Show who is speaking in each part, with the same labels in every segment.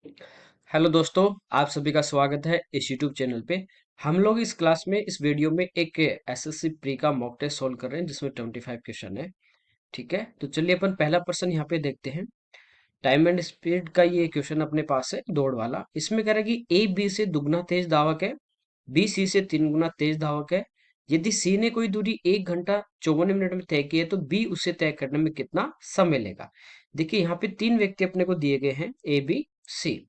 Speaker 1: Hello दोस्तों, आप सभी का स्वागत है इस यूट्यूब चैनल पे। हम लोग इस क्लास में इस वीडियो में एक एसएससी प्री का मॉक टेस्ट सोल्व कर रहे हैं जिसमें 25 क्वेश्चन है। ठीक है, तो चलिए अपन पहला प्रश्न यहाँ पे देखते हैं। टाइम एंड स्पीड का ये क्वेश्चन अपने पास है, दौड़ वाला। इसमें कह रहा है कि ए बी से दुगना तेज धावक है, बी सी से 3 गुना तेज धावक है। यदि सी ने कोई दूरी 1 घंटा 54 मिनट में तय की है तो बी उसे तय करने में कितना समय लेगा। देखिए यहाँ पे तीन व्यक्ति अपने को दिए गए हैं, ए बी सी।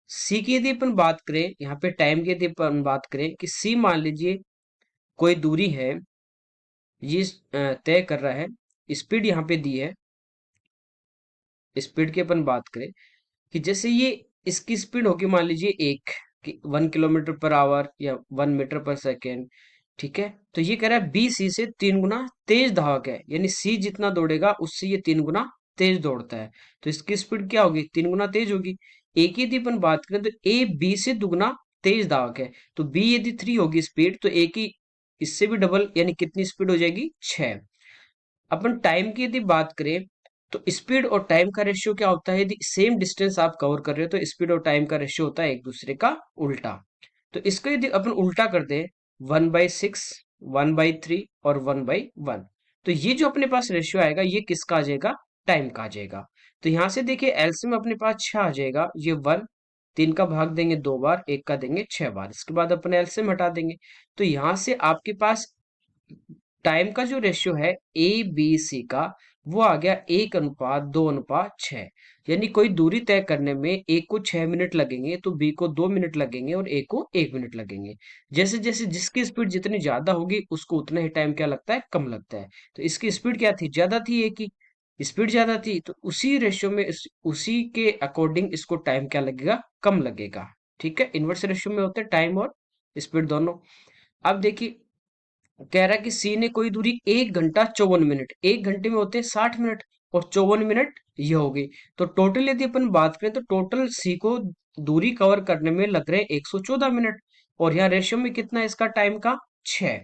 Speaker 1: सी की यदि अपन बात करें, यहाँ पे टाइम की यदि अपन बात करें कि सी मान लीजिए कोई दूरी है, ये तय कर रहा है। स्पीड यहाँ पे दी है। स्पीड की अपन बात करें कि जैसे ये इसकी स्पीड होगी मान लीजिए 1 किलोमीटर पर आवर या 1 मीटर पर सेकेंड। ठीक है, तो ये कह रहा है बी सी से 3 गुना तेज धावक है, यानी सी जितना दौड़ेगा उससे ये 3 गुना तेज दौड़ता है। तो इसकी स्पीड क्या होगी? 3 गुना तेज होगी। ए की यदि अपन बात करें तो ए बी से दुगना तेज धावक है, तो बी यदि 3 होगी स्पीड तो ए की इससे भी डबल, यानी कितनी स्पीड हो जाएगी? 6। अपन टाइम की यदि बात करें तो स्पीड और टाइम का रेशियो क्या होता है? यदि सेम डिस्टेंस आप कवर कर रहे हो तो स्पीड और टाइम का रेशियो होता है एक दूसरे का उल्टा। तो इसको यदि अपन उल्टा कर दें, 1/6, 1/3 और 1/1, तो ये जो अपने पास रेशियो आएगा ये किसका आ जाएगा? टाइम का आ जाएगा। तो यहां से देखिए एलसीएम अपने पास 6 आ जाएगा। ये 3 का भाग देंगे 2 बार, 1 का देंगे 6 बार, इसके बाद अपन एलसीएम हटा देंगे। तो यहां से आपके पास टाइम का जो रेशियो है ए बी सी का, वो आ गया 1:2:6। यानी कोई दूरी तय करने में ए को 6 मिनट लगेंगे तो बी को 2 मिनट लगेंगे और ए को 1 मिनट लगेंगे। जैसे जैसे जिसकी स्पीड जितनी ज्यादा होगी उसको उतना ही टाइम क्या लगता है? कम लगता है। तो इसकी स्पीड क्या थी? ज्यादा थी। ए की स्पीड ज्यादा थी तो उसी रेशियो में उसी के अकॉर्डिंग इसको टाइम क्या लगेगा? कम लगेगा। ठीक है, इनवर्स रेशियो में होते हैं टाइम और स्पीड दोनों। अब देखिए कह रहा है कि सी ने कोई दूरी 1 घंटा 54 मिनट, 1 घंटे में होते हैं 60 मिनट और 54 मिनट ये हो गई। तो टोटल यदि अपन बात करें तो टोटल सी को दूरी कवर करने में लग रहे हैं 114 मिनट। और यहाँ रेशियो में कितना है इसका टाइम का? 6।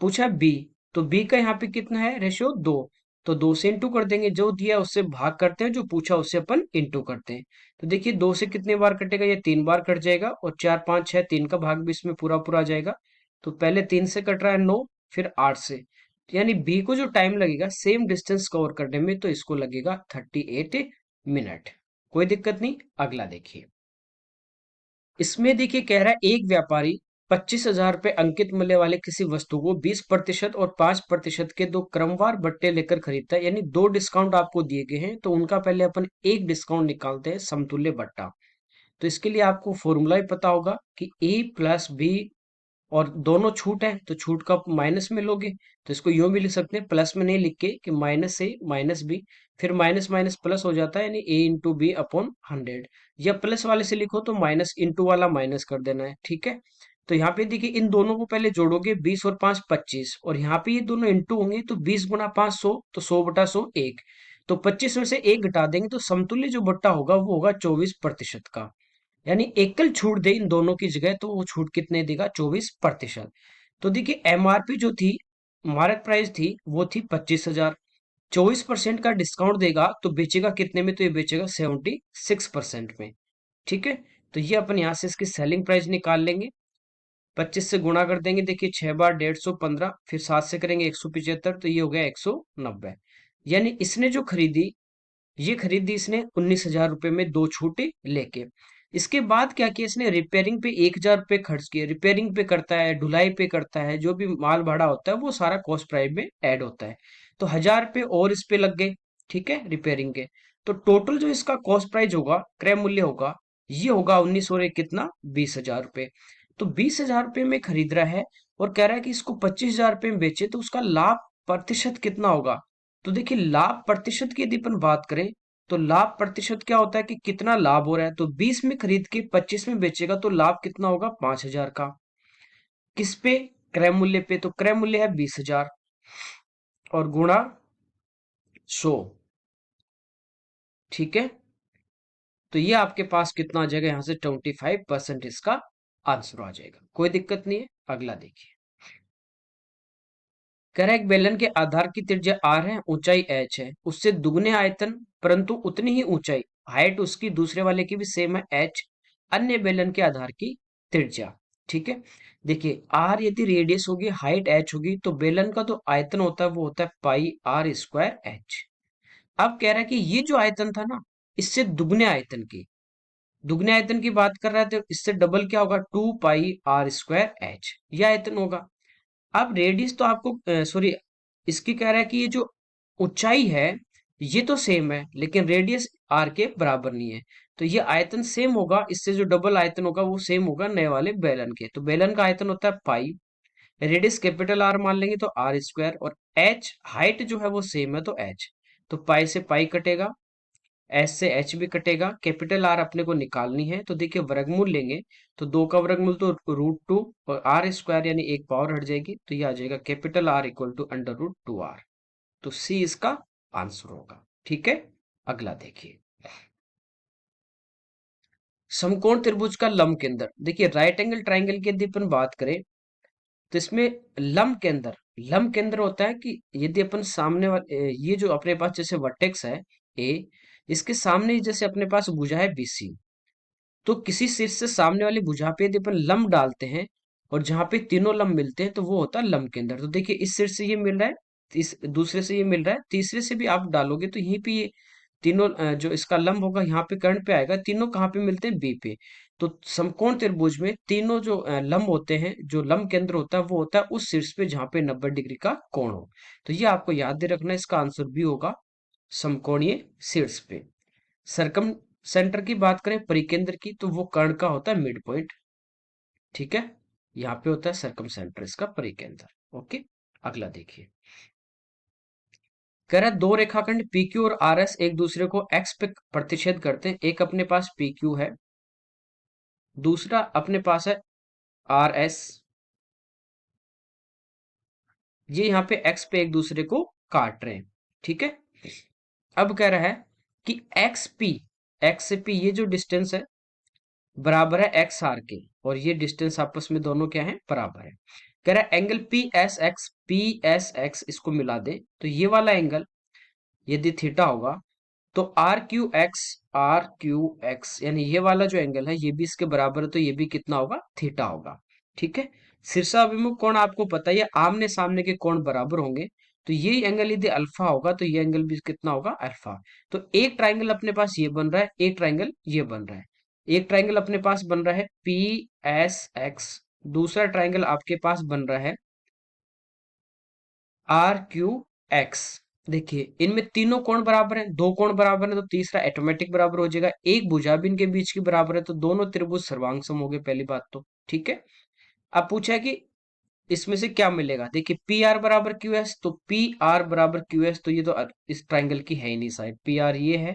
Speaker 1: पूछा बी, तो बी का यहाँ पे कितना है रेशियो? 2। तो 2 से इंटू कर देंगे, जो दिया उससे भाग करते हैं, जो पूछा उससे अपन इंटू करते हैं। तो देखिए 2 से कितने बार कटेगा? ये 3 बार कट जाएगा और 4 5 6, 3 का भाग भी इसमें पूरा पूरा आ जाएगा। तो पहले 3 से कट रहा है 9, फिर 8 से। यानी बी को जो टाइम लगेगा सेम डिस्टेंस कवर करने में तो इसको लगेगा 38 मिनट। कोई दिक्कत नहीं। अगला देखिए। इसमें देखिए कह रहा है एक व्यापारी 25,000 रुपए अंकित मूल्य वाले किसी वस्तु को 20% और 5% के दो क्रमवार बट्टे लेकर खरीदता है, यानी दो डिस्काउंट आपको दिए गए हैं तो उनका पहले अपन एक डिस्काउंट निकालते हैं, समतुल्य बट्टा। तो इसके लिए आपको फॉर्मूला ही पता होगा कि ए प्लस बी, और दोनों छूट है तो छूट का माइनस में लोगे तो इसको यूं भी लिख सकते हैं, प्लस में नहीं लिख के कि माइनस ए माइनस बी, फिर माइनस माइनस प्लस हो जाता है, यानी ए इंटू बी अपॉन 100। या प्लस वाले से लिखो तो माइनस इंटू वाला माइनस कर देना है। ठीक है, तो यहाँ पे देखिए इन दोनों को पहले जोड़ोगे, 20 और 5 25, और यहाँ पे ये दोनों इंटू होंगे तो 20 गुना 5 100, तो 100/100 1। तो 25 में से एक घटा देंगे तो समतुल्य जो बट्टा होगा वो होगा 24% का। यानी एकल छूट दे इन दोनों की जगह तो वो छूट कितने देगा? 24%। तो देखिए एमआरपी जो थी, मार्क प्राइस थी, वो थी 25,000। 24% का डिस्काउंट देगा तो बेचेगा कितने में? तो ये बेचेगा 76% में। ठीक है, तो ये अपन यहाँ से इसकी सेलिंग प्राइस निकाल लेंगे। 25 से गुणा कर देंगे, देखिए 6 बार 150, फिर 7 से करेंगे 175, तो ये हो गया 190। यानी इसने जो खरीदी, ये खरीदी इसने 19,000 रुपए में दो छूटे लेके। इसके बाद क्या किया इसने? रिपेयरिंग पे 1,000 रुपए खर्च किए। रिपेयरिंग पे करता है, ढुलाई पे करता है, जो भी माल भाड़ा होता है वो सारा कॉस्ट प्राइस में ऐड होता है। तो 1,000 रुपए और इस पे लग गए। ठीक है, रिपेयरिंग के। तो टोटल जो इसका कॉस्ट प्राइस होगा, क्रय मूल्य होगा, ये होगा 19 और एक कितना? 20,000 रुपए। तो 20,000 रुपए में खरीद रहा है और कह रहा है कि इसको 25,000 रुपए में बेचे तो उसका लाभ प्रतिशत कितना होगा? तो देखिए लाभ प्रतिशत की यदि अपन बात करें तो लाभ प्रतिशत क्या होता है कि कितना लाभ हो रहा है। तो 20 में खरीद के 25 में बेचेगा तो लाभ कितना होगा? 5,000 का। किस पे? क्रय मूल्य पे। तो क्रय मूल्य है 20,000 और गुणा 100। ठीक है, तो ये आपके पास कितना आ जाएगा? यहां से 25% इसका आंसर आ जाएगा। कोई दिक्कत नहीं है। अगला देखिए। कह रहा है एक बेलन के आधार की त्रिज्या r है, ऊंचाई h है, उससे दुगने आयतन परंतु उतनी ही ऊंचाई, हाइट उसकी दूसरे वाले की भी सेम है h, अन्य बेलन के आधार की त्रिज्या। ठीक है, देखिए r यदि रेडियस होगी, हाइट h होगी, तो बेलन का जो आयतन होता है वो होता है पाई r स्क्वायर h। अब कह रहा है कि ये जो आयतन था ना, इससे दुगने आयतन की बात कर रहा है, तो इससे डबल क्या होगा, 2 पाई r स्क्वायर h, ये आयतन होगा। अब रेडियस तो आपको सॉरी, इसकी कह रहा है कि ये जो ऊंचाई है ये तो सेम है, लेकिन रेडियस आर के बराबर नहीं है। तो ये आयतन सेम होगा, इससे जो डबल आयतन होगा वो सेम होगा नए वाले बेलन के। तो बेलन का आयतन होता है पाई, रेडियस कैपिटल आर मान लेंगे तो आर स्क्वायर, और एच हाइट जो है वो सेम है तो एच। तो पाई से पाई कटेगा, एच से एच भी कटेगा, कैपिटल आर अपने को निकालनी है, तो देखिए वर्गमूल लेंगे, तो 2 का वर्गमूल तो √2, और आर स्क्वायर यानी एक पावर हट जाएगी, तो ये आ जाएगा capital R equal to √2r। तो सी इसका आंसर होगा। ठीक है, अगला देखिए, समकोण त्रिभुज का लंब केंद्र। देखिए राइट एंगल ट्राइंगल की यदि अपन बात करें, तो इसमें लंब केंद्र होता है कि यदि अपन सामने वाले ये जो अपने पास जैसे वर्टेक्स है ए, इसके सामने जैसे अपने पास भुजा है बीसी, तो किसी शीर्ष से सामने वाली भुजा पे यदि अपन लंब डालते हैं और जहां पे तीनों लंब मिलते हैं तो वो होता है लंब केंद्र। तो देखिए इस शीर्ष से ये मिल रहा है, इस दूसरे से ये मिल रहा है, तीसरे से भी आप डालोगे तो यहीं पे ये तीनों जो इसका लंब होगा यहाँ पे कर्ण पे आएगा, तीनों कहाँ पे मिलते हैं, बी पे। तो समकोण त्रिभुज में तीनों जो लंब होते हैं, जो लंब केंद्र होता है वो होता है उस शीर्ष पे जहाँ पे 90 डिग्री का कोण हो। तो ये आपको याद दे रखना है, इसका आंसर भी होगा समकोणीय शीर्ष पे। सरकम सेंटर की बात करें परिकेंद्र की, तो वो कर्ण का होता है मिड पॉइंट। ठीक है, यहाँ पे होता है सरकम सेंटर इसका परिकेंद्र। ओके, अगला देखिए, कह रहा है दो रेखाखंड पी क्यू और आर एस एक दूसरे को एक्स पे प्रतिच्छेद करते हैं। एक अपने पास पी क्यू है, दूसरा अपने पास है आर एस, ये यहाँ पे एक्स पे एक दूसरे को काट रहे हैं। ठीक है, अब कह रहा है कि एक्स से पी ये जो डिस्टेंस है बराबर है एक्स आर के, और ये डिस्टेंस आपस में दोनों क्या है, बराबर है। कह रहा है एंगल पी एस एक्स इसको मिला दे, तो ये वाला एंगल यदि थीटा होगा तो आर क्यू एक्स यानी ये वाला जो एंगल है ये भी इसके बराबर है, तो ये भी कितना होगा, थीटा होगा। ठीक है, शीर्षाभिमुख कोण आपको पता है आमने सामने के कोण बराबर होंगे, तो ये एंगल यदि अल्फा होगा तो ये एंगल भी कितना होगा, अल्फा। तो एक ट्राइंगल अपने पास ये बन रहा है, एक ट्राइंगल ये बन रहा है। एक ट्राइंगल अपने पास बन रहा है पी एस एक्स, दूसरा ट्राइंगल आपके पास बन रहा है RQX। देखिए इनमें तीनों कोण बराबर हैं, दो कोण बराबर हैं, तो तीसरा ऑटोमेटिक बराबर हो जाएगा। एक भुजा भी इनके बीच की बराबर है, तो दोनों त्रिभुज सर्वांग हो गए, पहली बात तो। ठीक है, अब पूछा है कि इसमें से क्या मिलेगा। देखिए पी आर बराबर क्यू एस, तो पी आर बराबर क्यू एस, तो ये तो इस ट्राइंगल की है ही नहीं साइड, पी आर ये है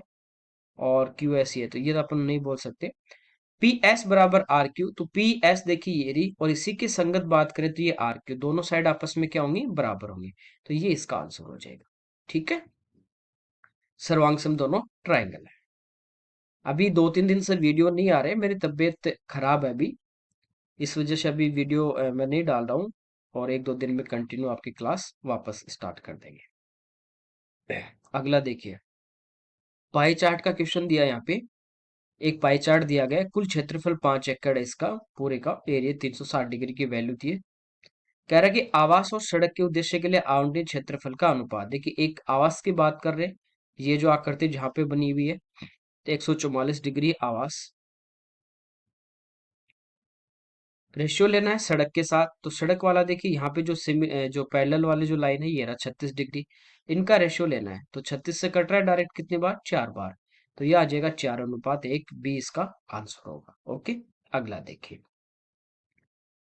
Speaker 1: और क्यू एस ये है, तो ये तो अपन नहीं बोल सकते। पी एस बराबर आर क्यू, तो पी एस देखिए ये रही, और इसी की संगत बात करें तो ये आर क्यू, दोनों साइड आपस में क्या होंगी, बराबर होंगी। तो ये इसका आंसर हो जाएगा। ठीक है, सर्वांग दोनों ट्राइंगल है। अभी 2-3 दिन से वीडियो नहीं आ रहे, मेरी तबीयत खराब है अभी, इस वजह से अभी वीडियो मैं नहीं डाल रहा हूँ, और 1-2 दिन में कंटिन्यू आपकी क्लास वापस स्टार्ट कर देंगे। अगला देखिए, पाई चार्ट का क्वेश्चन दिया है यहाँ पे। एक पाई चार्ट दिया गया है, कुल क्षेत्रफल 5 एकड़ है, इसका पूरे का एरिया 360 डिग्री की वैल्यू दी है। कह रहा है कि आवास और सड़क के उद्देश्य के लिए आवंटित क्षेत्रफल का अनुपात। देखिए एक आवास की बात कर रहे हैं, ये जो आकृति जहां पे बनी हुई है, तो 144 डिग्री आवास। रेशियो लेना है सड़क के साथ, तो सड़क वाला देखिए यहाँ पे जो पैरेलल वाले जो लाइन है ये रहा 36 डिग्री, इनका रेशियो लेना है, तो 36 से कट रहा है डायरेक्ट कितनी बार, 4 बार, तो ये आ जाएगा 4:1, बी इसका आंसर होगा। ओके, अगला देखिए,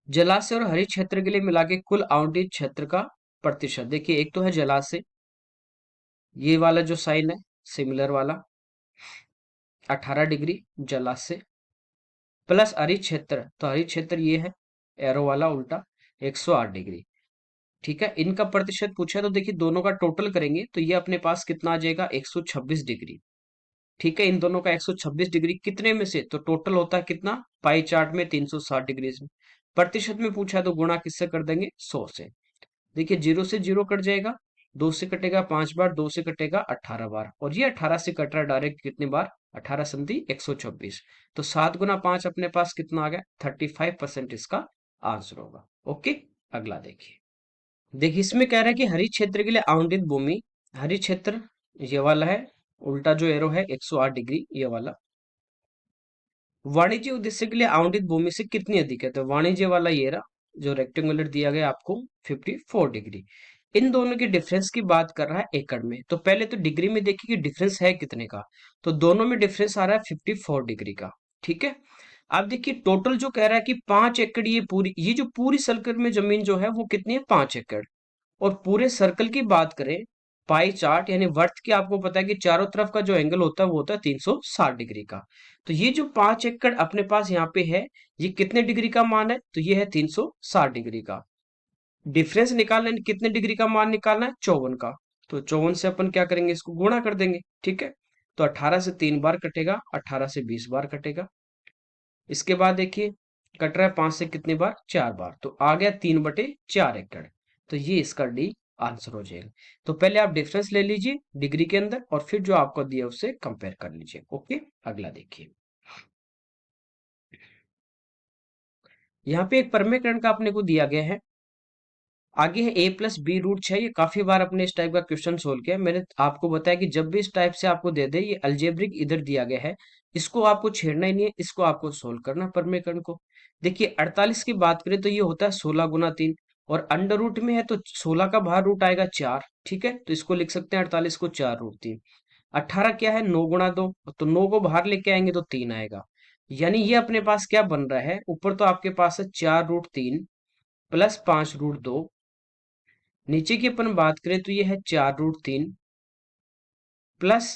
Speaker 1: जलाशय और हरित क्षेत्र के लिए मिला के कुल आवंटित क्षेत्र का प्रतिशत। देखिए एक तो है जलाशय, ये वाला जो साइन है सिमिलर वाला 18 डिग्री जलाशय, प्लस हरित क्षेत्र, तो हरित क्षेत्र ये है एरो वाला उल्टा 108 डिग्री। ठीक है, इनका प्रतिशत पूछा, तो देखिए दोनों का टोटल करेंगे तो ये अपने पास कितना आ जाएगा, 126 डिग्री। ठीक है, इन दोनों का 126 डिग्री कितने में से, तो टोटल होता है कितना, पाई चार्ट में 360 डिग्री में। प्रतिशत में पूछा तो गुणा किससे कर देंगे, 100 से। देखिए 0 से 0 कट जाएगा, 2 से कटेगा 5 बार, 2 से कटेगा 18 बार, और ये 18 से कट रहा है डायरेक्ट कितनी बार, 18 संधि 126। तो 7 गुना 5 अपने पास कितना आ गया, 35% इसका आंसर होगा। ओके, अगला देखिए। देखिए इसमें कह रहा है कि हरित क्षेत्र के लिए आवंटित भूमि, हरित क्षेत्र ये वाला है, उल्टा जो एरो है 108 डिग्री ये वाला, वाणिज्य उद्देश्य के लिए आवंटित भूमि से कितनी अधिक है, तो वाणिज्य वाला ये रहा जो रेक्टेंगुलर दिया गया आपको 54 डिग्री। इन दोनों के डिफरेंस की बात कर रहा है एकड़ में, तो पहले तो डिग्री में देखिए कि डिफरेंस है कितने का, तो दोनों में डिफरेंस आ रहा है 54 डिग्री का। ठीक है, अब देखिए टोटल जो कह रहा है कि 5 एकड़, ये जो पूरी सर्कल में जमीन जो है वो कितनी है, 5 एकड़। और पूरे सर्कल की बात करें, पाई चार्ट यानी वर्त की, आपको पता है कि चारों तरफ का जो एंगल होता है वो होता है 360 डिग्री का। तो ये जो 5 एकड़ अपने पास यहाँ पे है, ये कितने डिग्री का मान है, तो ये है 360 डिग्री का। डिफरेंस निकालना है, कितने डिग्री का मान निकालना है, 54 का। तो 54 से अपन क्या करेंगे, इसको गुणा कर देंगे। ठीक है, तो 18 से 3 बार कटेगा, 18 से 20 बार कटेगा। इसके बाद देखिए कट रहा है 5 से कितनी बार, 4 बार, तो आ गया 3/4 एकड़। तो ये इसका डी आंसर हो जाएगा। तो पहले आप डिफरेंस ले लीजिए डिग्री के अंदर, और फिर जो आपको दिया उससे कंपेयर कर लीजिए। ओके, अगला देखिए। यहाँ पे एक परमीकरण का अपने को दिया गया है, आगे है a+b√6। ये काफी बार अपने इस टाइप का क्वेश्चन सोल्व किया है। मैंने आपको बताया कि जब भी इस टाइप से आपको दे दे, ये अल्जेब्रिक इधर दिया गया है, इसको आपको छेड़ना ही नहीं है, इसको आपको सोल्व करना है परमीकरण को। देखिए 48 की बात करें तो ये होता है 16 × 3, और अंडर रूट में है तो 16 का बाहर रूट आएगा 4। ठीक है, तो इसको लिख सकते हैं 48 को 4√3। 18 क्या है, 9 × 2, तो 9 को बाहर लेके आएंगे तो 3 आएगा। यानी ये अपने पास क्या बन रहा है, ऊपर तो आपके पास है 4√3 प्लस 5√2, नीचे की अपन बात करें तो ये है 4√3 प्लस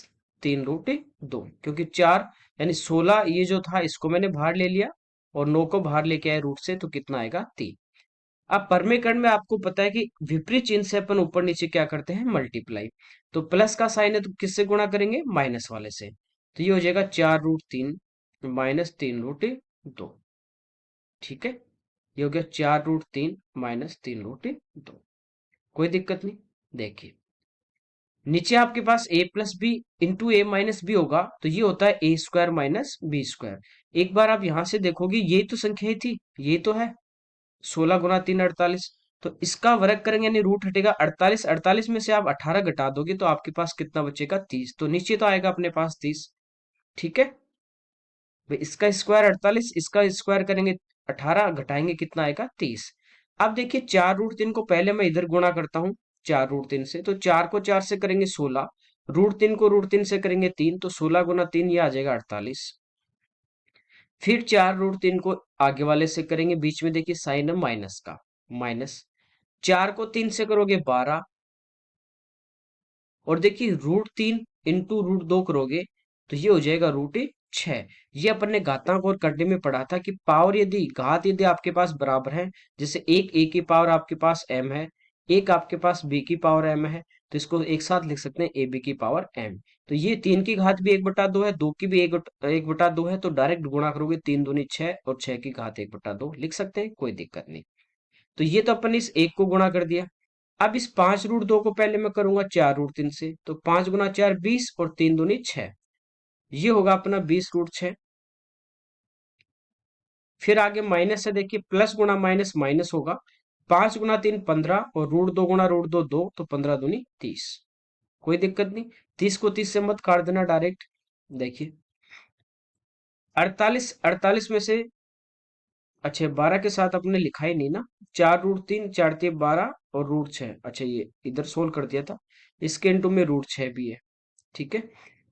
Speaker 1: 3√2, क्योंकि 4 यानी 16 ये जो था इसको मैंने बाहर ले लिया, और 9 को बाहर लेके आए रूट से, तो कितना आएगा 3। अब परमीकरण में आपको पता है कि विपरीत चिन्ह से अपन ऊपर नीचे क्या करते हैं, मल्टीप्लाई। तो प्लस का साइन है तो किससे गुणा करेंगे, माइनस वाले से। तो ये हो जाएगा 4√3 माइनस 3√2। ठीक है, ये हो गया 4√3 माइनस 3√2। कोई दिक्कत नहीं। देखिए नीचे आपके पास a+b × a−b होगा, तो ये होता है a² माइनस b²। एक बार आप यहां से देखोगे, ये तो संख्या ही थी, ये तो है 16 × 3 48। तो इसका वर्ग करेंगे यानी रूट हटेगा 48, 48 में से आप 18 घटा दोगे तो आपके पास कितना बचेगा, 30। तो नीचे तो आएगा अपने पास 30। ठीक है भाई, इसका स्क्वायर 48, इसका स्क्वायर करेंगे 18, घटाएंगे कितना आएगा, 30। अब देखिए 4√3 को पहले मैं इधर गुणा करता हूँ 4√3 से, तो 4 को 4 से करेंगे 16, √3 को √3 से करेंगे 3, तो 16 × 3 ये आ जाएगा 48। फिर 4√3 को आगे वाले से करेंगे, बीच में देखिए साइन है माइनस का, माइनस 4 को 3 से करोगे 12, और देखिए √3 इंटू √2 करोगे तो ये हो जाएगा √6। ये अपन ने घातांक और करने में पढ़ा था कि पावर यदि घात यदि आपके पास बराबर है, जैसे एक a की पावर आपके पास m है, एक आपके पास b की पावर m है, तो इसको एक साथ लिख सकते हैं ab की पावर m। तो ये 3 की घात भी 1/2 है, 2 की भी 1/2 है, तो डायरेक्ट गुणा करोगे 3 दूनी 6, और 6 की घात 1/2 लिख सकते हैं, कोई दिक्कत नहीं। तो ये तो अपन इस एक को गुणा कर दिया। अब इस 5√2 को पहले मैं करूंगा 4√3 से, तो 5 × 4 20, और 3 दूनी 6, ये होगा अपना 20√6। फिर आगे माइनस है, देखिए प्लस गुणा माइनस माइनस होगा, 5 × 3 15, और √2 × √2 2, तो 15 दूनी 30। कोई दिक्कत नहीं, 30 को 30 से मत काट देना डायरेक्ट। देखिए 48, 48 में से, अच्छा 12 के साथ अपने लिखा ही नहीं ना, 4√3 4×3 12, और √6, अच्छा ये इधर सोल्व कर दिया था, इसके इंटू में √6 भी है। ठीक है,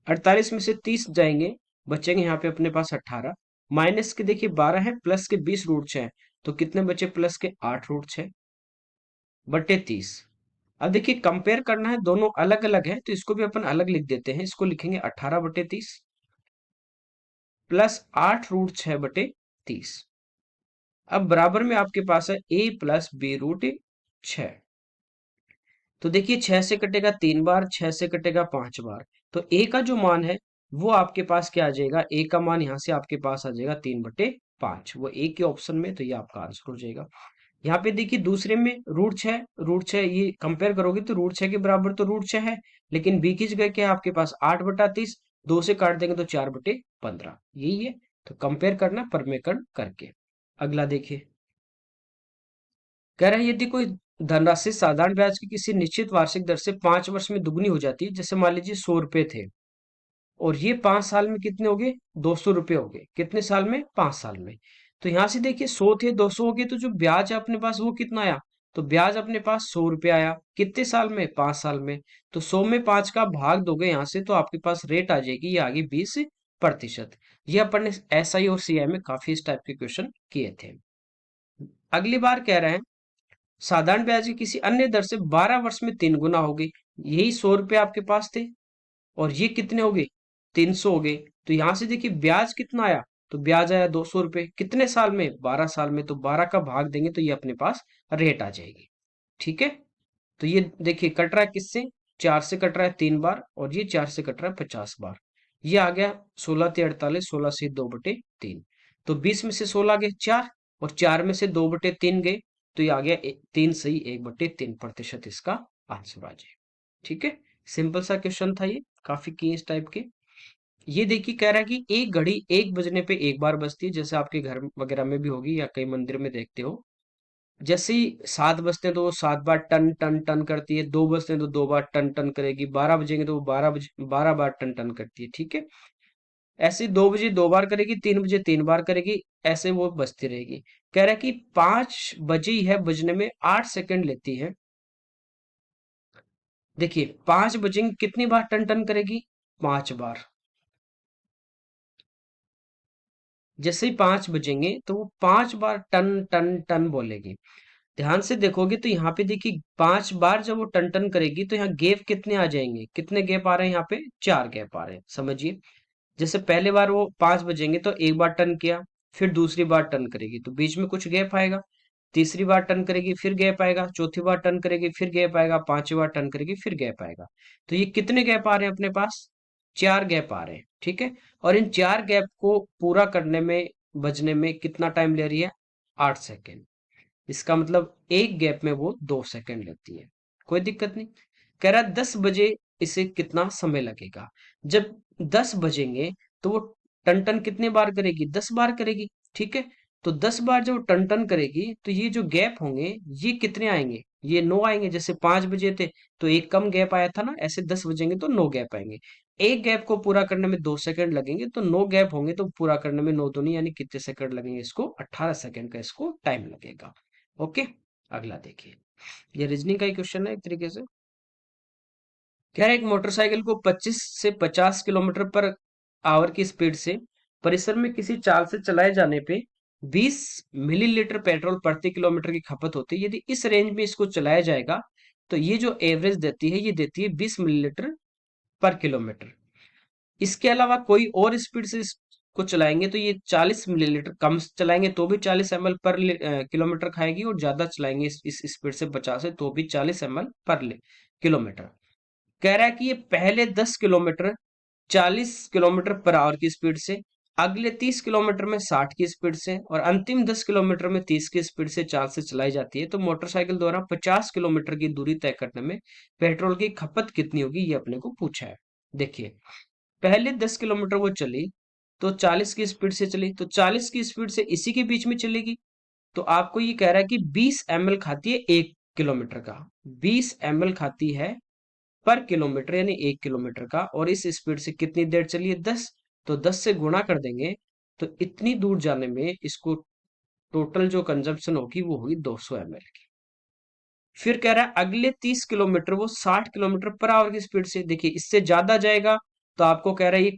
Speaker 1: 48 में से 30 जाएंगे, बचेंगे यहाँ पे अपने पास 18, माइनस के देखिए 12 है, प्लस के 20√6, तो कितने बचे, प्लस के 8√6 बटे 30। अब देखिए कंपेयर करना है, दोनों अलग अलग है, तो इसको भी अपन अलग लिख देते हैं, इसको लिखेंगे 18/30 प्लस 8√6/30। अब बराबर में आपके पास है a+b√6। तो देखिए 6 से कटेगा 3 बार, 6 से कटेगा 5 बार, तो a का जो मान है वो आपके पास क्या आ जाएगा, a का मान यहां से आपके पास आ जाएगा 3/5, वो a के ऑप्शन में, तो ये आपका आंसर हो जाएगा। यहाँ पे देखिए दूसरे में रूट 6, रूट 6 ये कंपेयर करोगे तो रूट 6 के बराबर तो रूट 6 है, लेकिन बी की जगह क्या है आपके पास 8/30, 2 से काट देंगे तो 4/15, यही है। तो कंपेयर करना परमेकरण करके। अगला देखिए, कह रहा है यदि कोई धनराशि साधारण ब्याज की किसी निश्चित वार्षिक दर से 5 वर्ष में दुगनी हो जाती है, जैसे मान लीजिए 100 रुपए थे, और ये 5 साल में कितने हो गए, 200 रुपये हो गए, कितने साल में, 5 साल में। तो यहां से देखिए 100 थे, 200 हो गए, तो जो ब्याज है अपने पास वो कितना आया, तो ब्याज अपने पास 100 रुपये आया, कितने साल में, 5 साल में। तो 100 में 5 का भाग दोगे यहाँ से तो आपके पास रेट आ जाएगी, ये आ गई 20%। ये अपन ने SI और CI में काफी इस टाइप के क्वेश्चन किए थे। अगली बार कह रहे हैं साधारण ब्याज की किसी अन्य दर से 12 वर्ष में 3 गुना हो गई। यही 100 रुपये आपके पास थे, और ये कितने हो गए, 300 हो गए। तो यहां से देखिए ब्याज कितना आया, तो ब्याज आया 200 रुपये, कितने साल में, 12 साल में। तो 12 का भाग देंगे तो ये अपने पास रेट आ जाएगी। ठीक है, तो ये देखिए कट रहा है किससे, 4 से कट रहा है 3 बार, और ये 4 से कट रहा है 50 बार। ये आ गया 16×3 = 48, 16 से 2/3। तो 20 में से 16 गए 4, और 4 में से 2/3 गए, तो ये आ गया 3 सही 1/3% इसका आंसर आ जाएगा। ठीक है, सिंपल सा क्वेश्चन था ये, काफी की इस टाइप के। ये देखिए कह रहा है कि एक घड़ी 1 बजने पे एक बार बजती है, जैसे आपके घर वगैरह में भी होगी या कई मंदिर में देखते हो। जैसे ही 7 बजते हैं तो वो 7 बार टन टन टन करती है, 2 बजते हैं तो 2 बार टन टन करेगी, 12 बजेंगे तो वो 12 बार टन टन करती है। ठीक है, ऐसे 2 बजे 2 बार करेगी, 3 बजे 3 बार करेगी, ऐसे वो बजती रहेगी। कह रहा है कि 5 बजे ही है बजने में 8 सेकंड लेती है। देखिए 5 बजेंगे कितनी बार टन टन करेगी, 5 बार। जैसे ही 5 बजेंगे तो वो 5 बार टन टन टन बोलेगी। ध्यान से देखोगे तो यहाँ पे देखिए 5 बार जब वो टन टन करेगी तो यहाँ गैप कितने आ जाएंगे, कितने गैप आ रहे हैं यहाँ पे, 4 गैप आ रहे हैं, समझिए। जैसे पहले बार वो 5 बजेंगे तो एक बार टर्न किया, फिर दूसरी बार टर्न करेगी तो बीच में कुछ गैप आएगा, तीसरी बार टर्न करेगी फिर गैप आएगा, चौथी बार टर्न करेगी फिर गैप आएगा, पांचवी बार टर्न करेगी फिर गैप आएगा। तो ये कितने गैप आ रहे हैं अपने पास, 4 गैप आ रहे हैं। ठीक है, और इन 4 गैप को पूरा करने में, बजने में कितना टाइम ले रही है, 8 सेकेंड। इसका मतलब एक गैप में वो 2 सेकंड लेती है। कोई दिक्कत नहीं। कह रहा है 10 बजे इसे कितना समय लगेगा। जब 10 बजेंगे तो वो टन टन कितने बार करेगी, 10 बार करेगी। ठीक है, तो 10 बार जब टन टन करेगी तो ये जो गैप होंगे ये कितने आएंगे, ये 9 आएंगे। जैसे 5 बजे थे तो एक कम गैप आया था ना, ऐसे 10 बजेंगे तो 9 गैप आएंगे। एक गैप को पूरा करने में 2 सेकंड लगेंगे, तो 9 गैप होंगे तो पूरा करने में 9 दूनी यानी कितने सेकंड लगेंगे, इसको 18 सेकंड का इसको टाइम लगेगा। ओके, अगला देखिए, ये रीजनिंग का ही क्वेश्चन है एक तरीके से। क्या है, एक मोटरसाइकिल को 25 से 50 किलोमीटर पर आवर की स्पीड से परिसर में किसी चाल से चलाए जाने पे 20 मिलीलीटर पेट्रोल प्रति किलोमीटर की खपत होती है। यदि इस रेंज में इसको चलाया जाएगा तो ये जो एवरेज देती है ये देती है 20 मिलीलीटर पर किलोमीटर। इसके अलावा कोई और स्पीड से इसको चलाएंगे तो ये 40 मिलीलीटर, कम चलाएंगे तो भी 40 ml पर किलोमीटर खाएगी, और ज्यादा चलाएंगे इस स्पीड से 50 है तो भी 40 ml पर किलोमीटर। कह रहा है कि ये पहले 10 किलोमीटर 40 किलोमीटर पर आवर की स्पीड से, अगले 30 किलोमीटर में 60 की स्पीड से, और अंतिम 10 किलोमीटर में 30 की स्पीड से चाल से चलाई जाती है। तो मोटरसाइकिल द्वारा 50 किलोमीटर की दूरी तय करने में पेट्रोल की खपत कितनी होगी, ये अपने को पूछा है। देखिए पहले 10 किलोमीटर वो चली तो 40 की स्पीड से चली, तो 40 की स्पीड से इसी के बीच में चलेगी। तो आपको ये कह रहा है कि 20 ml खाती है 1 किलोमीटर का, 20 ml खाती है पर किलोमीटर यानी 1 किलोमीटर का, और इस स्पीड से कितनी देर चली है, 10। तो 10 से गुणा कर देंगे तो इतनी दूर जाने में इसको टोटल जो कंजम्पशन होगी वो होगी 200 ml की। फिर कह रहा है अगले 30 किलोमीटर वो 60 किलोमीटर पर आवर की स्पीड से, देखिए इससे ज्यादा जाएगा तो आपको कह रहा है ये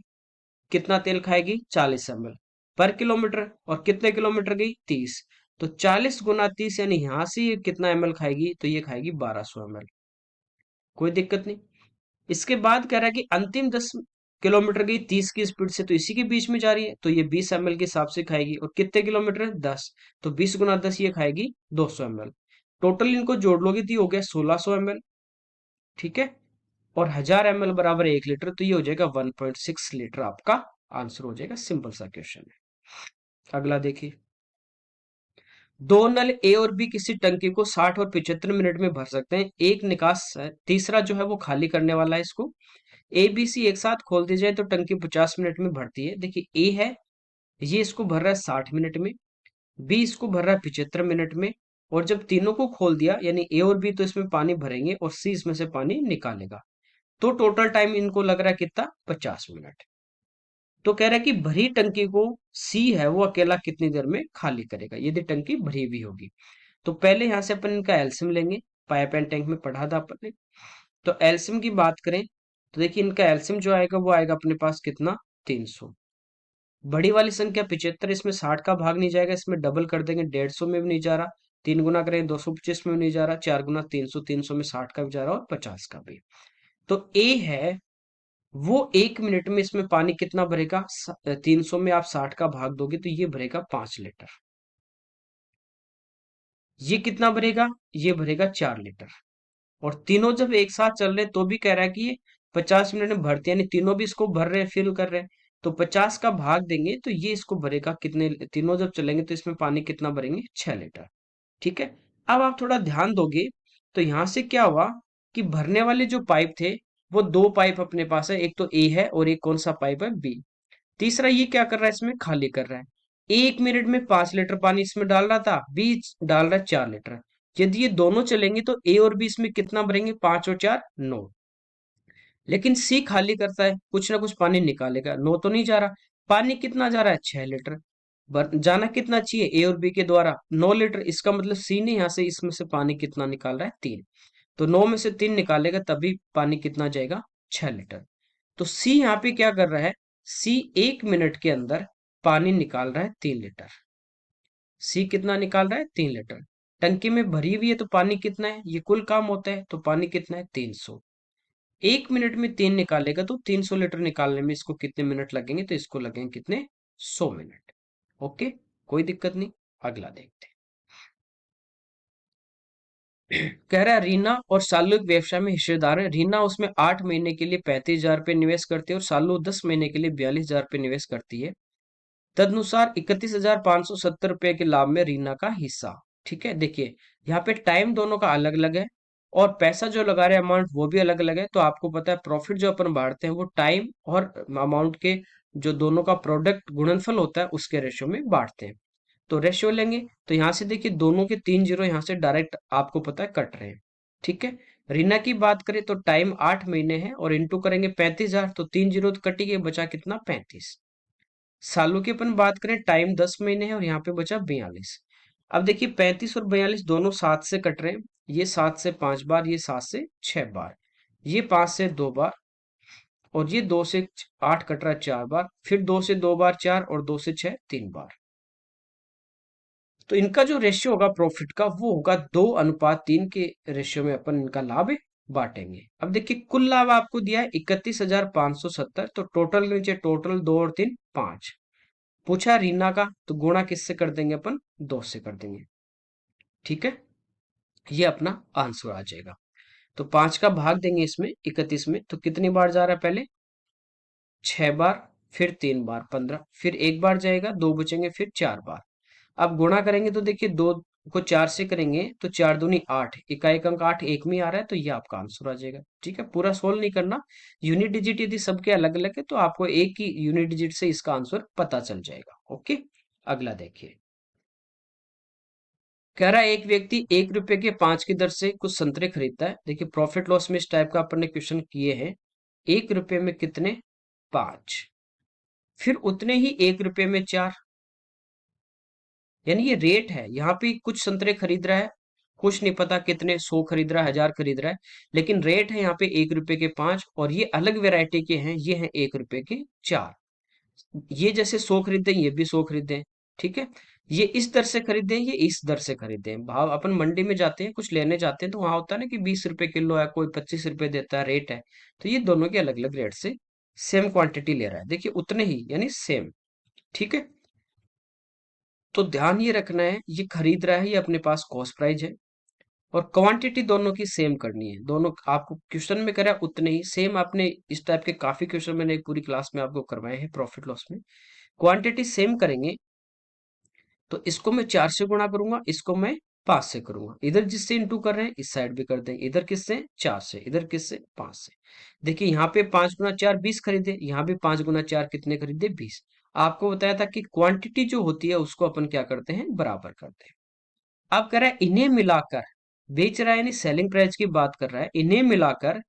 Speaker 1: कितना तेल खाएगी, 40 ml पर किलोमीटर, और कितने किलोमीटर गई, 30। तो 40 × 30 यानी यहां से ये कितना ml खाएगी, तो ये खाएगी 1200 ml। कोई दिक्कत नहीं। इसके बाद कह रहा है कि अंतिम 10 किलोमीटर गई 30 की स्पीड से, तो इसी के बीच में जा रही है तो ये 20 ml के हिसाब से खाएगी, और कितने किलोमीटर, 10। तो 20 × 10 ये खाएगी 200 ml। टोटल इनको जोड़ लोगे तो ये हो गया 1600 ml। ठीक है, और 1000 ml बराबर 1 लीटर, तो ये हो जाएगा 1.6 लीटर आपका आंसर हो जाएगा। सिंपल सा क्वेश्चन है। अगला देखिए, दो नल ए और बी किसी टंकी को 60 और 75 मिनट में भर सकते हैं। एक निकास है, तीसरा जो है वो खाली करने वाला है इसको। ए बी सी एक साथ खोल दी जाए तो टंकी 50 मिनट में भरती है। देखिए ए है, ये इसको भर रहा है 60 मिनट में, बी इसको भर रहा है 75 मिनट में, और जब तीनों को खोल दिया यानी ए और बी तो इसमें पानी भरेंगे और सी इसमें से पानी निकालेगा। तो टोटल टाइम इनको लग रहा है कितना, 50 मिनट। तो कह रहा है कि भरी टंकी को सी है वो अकेला कितनी देर में खाली करेगा यदि टंकी भरी हुई होगी। तो पहले यहां से अपन इनका एल्सियम लेंगे, पाइप एंड टैंक में पढ़ा था अपन ने। तो एल्सियम की बात करें तो देखिए इनका एल्सियम जो आएगा वो आएगा अपने पास कितना, 300। बड़ी वाली संख्या 75, इसमें 60 का भाग नहीं जाएगा, इसमें डबल कर देंगे, 150 में भी नहीं जा रहा। 3 गुना करें 225 में भी नहीं जा रहा, 4 गुना 300, 300 में 60 का भी जा रहा और 50 का भी। तो ए है वो 1 मिनट में इसमें पानी कितना भरेगा, 300 में आप 60 का भाग दोगे तो ये भरेगा 5 लीटर। ये कितना भरेगा, ये भरेगा 4 लीटर। और तीनों जब एक साथ चल रहे तो भी कह रहा है कि ये 50 मिनट में भरते हैं, यानी तीनों भी इसको भर रहे हैं, फिल कर रहे हैं। तो 50 का भाग देंगे तो ये इसको भरेगा कितने, तीनों जब चलेंगे तो इसमें पानी कितना भरेंगे, 6 लीटर। ठीक है। अब आप थोड़ा ध्यान दोगे तो यहां से क्या हुआ कि भरने वाले जो पाइप थे वो दो पाइप अपने पास है, एक तो ए है और एक कौन सा पाइप है, बी। तीसरा ये क्या कर रहा है, इसमें खाली कर रहा है। 1 मिनट में 5 लीटर पानी इसमें डाल रहा था, बी डाल रहा है 4 लीटर। यदि ये दोनों चलेंगे तो ए और बी इसमें कितना भरेंगे, 5 और 4 9। लेकिन सी खाली करता है, कुछ ना कुछ पानी निकालेगा, 9 तो नहीं जा रहा। पानी कितना जा रहा है, 6 लीटर। जाना कितना चाहिए ए और बी के द्वारा, 9 लीटर। इसका मतलब सी ने यहाँ से इसमें से पानी कितना निकाल रहा है, 3। तो 9 में से 3 निकालेगा तभी पानी कितना जाएगा, 6 लीटर। तो सी यहाँ पे क्या कर रहा है, सी 1 मिनट के अंदर पानी निकाल रहा है 3 लीटर। सी कितना निकाल रहा है, 3 लीटर। टंकी में भरी हुई है तो पानी कितना है, ये कुल काम होता है, तो पानी कितना है, 300। 1 मिनट में 3 निकालेगा तो 300 लीटर निकालने में इसको कितने मिनट लगेंगे, तो इसको लगेंगे कितने, 100 मिनट। ओके, कोई दिक्कत नहीं। अगला देखते हैं। कह रहा है रीना और सालू एक व्यवसाय में हिस्सेदार है। रीना उसमें 8 महीने के लिए 35,000 रुपये निवेश करती है और सालू 10 महीने के लिए 42,000 रुपये निवेश करती है। तदनुसार 31,570 रुपये के लाभ में रीना का हिस्सा। ठीक है, देखिए यहाँ पे टाइम दोनों का अलग अलग है और पैसा जो लगा रहे अमाउंट वो भी अलग अलग है। तो आपको पता है प्रॉफिट जो अपन बांटते हैं वो टाइम और अमाउंट के जो दोनों का प्रोडक्ट गुणनफल होता है उसके रेशियो में बांटते हैं। तो रेशियो लेंगे तो यहाँ से देखिए दोनों के 3 जीरो यहाँ से डायरेक्ट आपको पता है कट रहे हैं। ठीक है। रीना की बात करें तो टाइम 8 महीने है और इंटू करेंगे 35,000, तो 3 जीरो तो कटेंगे, बचा कितना, 35। सालों की अपन बात करें टाइम 10 महीने है और यहाँ पे बचा 42। अब देखिए 35 और 42 दोनों 7 से कट रहे हैं, ये 7 से 5 बार, ये 7 से 6 बार, ये 5 से 2 बार, और ये 2 से 8 कट रहा है 4 बार, फिर 2 से 2 बार 4 और 2 से 6 3 बार। तो इनका जो रेशियो होगा प्रॉफिट का वो होगा 2:3 के रेशियो में अपन इनका लाभ बांटेंगे। अब देखिए कुल लाभ आपको दिया है 31,570, तो टोटल नीचे टोटल 2 और 3 5। पूछा रीना का तो गुणा किससे कर देंगे अपन, 2 से कर देंगे। ठीक है, ये अपना आंसर आ जाएगा। तो 5 का भाग देंगे इसमें 31 में, तो कितनी बार जा रहा है, पहले 6 बार, फिर 3 बार 15, फिर एक बार जाएगा, दो बचेंगे, फिर 4 बार। अब गुणा करेंगे तो देखिए 2 को 4 से करेंगे तो 4 दूनी 8, इकाई अंक 8 एक में ही आ रहा है, तो ये आपका आंसर आ जाएगा। ठीक है, पूरा सोल्व नहीं करना। यूनिट डिजिट यदि सबके अलग अलग है तो आपको एक ही यूनिट डिजिट से इसका आंसर पता चल जाएगा। ओके, अगला देखिए। कह रहा है एक व्यक्ति 1 रुपए के 5 की दर से कुछ संतरे खरीदता है। देखिए प्रॉफिट लॉस में इस टाइप का अपन ने क्वेश्चन किए हैं। 1 रुपए में कितने, 5, फिर उतने ही 1 रुपए में 4। यानी ये रेट है, यहाँ पे कुछ संतरे खरीद रहा है, कुछ नहीं पता कितने, 100 खरीद रहा है, 1000 खरीद रहा है, लेकिन रेट है यहाँ पे 1 रुपए के 5, और ये अलग वेराइटी के हैं, ये हैं 1 रुपए के 4। ये जैसे 100 खरीदते हैं, ये भी 100 खरीदते हैं। ठीक है, ये इस दर से खरीदते हैं, ये इस दर से खरीदते हैं। भाव अपन मंडी में जाते हैं कुछ लेने जाते हैं तो वहां होता है ना कि 20 रुपए किलो है, कोई 25 रुपए देता है, रेट है। तो ये दोनों के अलग अलग रेट से सेम क्वांटिटी ले रहा है, देखिए उतने ही यानी सेम। ठीक है, तो ध्यान ये रखना है ये खरीद रहा है, ये अपने पास कॉस्ट प्राइस है, और क्वांटिटी दोनों की सेम करनी है। दोनों आपको क्वेश्चन में करा उतने ही सेम, आपने इस टाइप के काफी क्वेश्चन मैंने एक पूरी क्लास में आपको करवाए हैं प्रॉफिट लॉस में। क्वांटिटी सेम करेंगे तो इसको मैं 4 से गुणा करूंगा, इसको मैं 5 से करूंगा। इधर जिससे इंटू कर रहे हैं इस साइड भी कर देंगे। इधर किससे? 4 से। इधर किससे? 5 से। देखिए यहाँ पे 5 गुना 4 20 खरीदे, यहाँ भी 5 गुना 4 कितने खरीदे? 20। आपको बताया था कि क्वांटिटी जो होती है उसको अपन क्या करते हैं? बराबर करते हैं। अब कह रहा है इन्हें मिलाकर बेच रहा है, यानी सेलिंग प्राइस की बात कर रहा है। इन्हें मिलाकर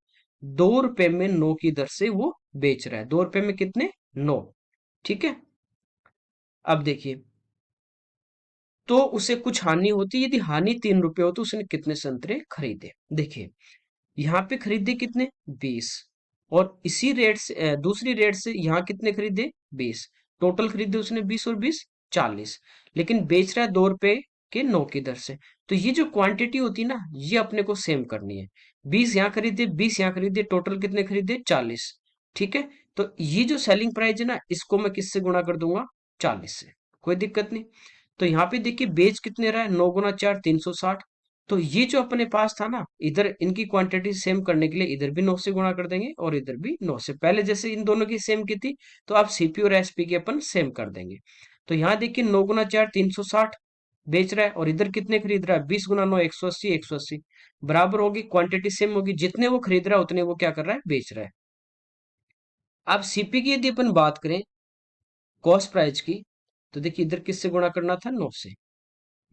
Speaker 1: 2 रुपए में 9 की दर से वो बेच रहा है। 2 रुपए में कितने? 9। ठीक है। अब देखिए, तो उसे कुछ हानि होती, यदि हानि 3 रुपए हो तो उसने कितने संतरे खरीदे? देखिए यहाँ पे खरीदे कितने? 20। और इसी रेट से दूसरी रेट से यहाँ कितने खरीदे? 20। टोटल खरीदे उसने 20 और 20 40। लेकिन बेच रहा है 2 रुपए के 9 की दर से। तो ये जो क्वांटिटी होती है ना, ये अपने को सेम करनी है। 20 यहाँ खरीदे, 20 यहाँ खरीदे, टोटल कितने खरीदे? 40। ठीक है। तो ये जो सेलिंग प्राइस है ना, इसको मैं किससे गुणा कर दूंगा? 40 से। कोई दिक्कत नहीं। तो यहाँ पे देखिए बेच कितने रहा है? 9 गुना 4 360। तो ये जो अपने पास था ना, इधर इनकी क्वांटिटी सेम करने के लिए इधर भी 9 से गुणा कर देंगे और इधर भी 9 से। पहले जैसे इन दोनों की सेम की थी, तो आप सीपी और एसपी की अपन सेम कर देंगे। तो यहाँ देखिए 9 गुना 4 360 बेच रहा है, और इधर कितने खरीद रहा है? 20 गुना 9 180 180। बराबर होगी, क्वांटिटी सेम होगी। जितने वो खरीद रहा है उतने वो क्या कर रहा है? बेच रहा है। अब सीपी की यदि अपन बात करें, कॉस्ट प्राइस की, तो देखिए इधर किससे गुणा करना था? 9 से।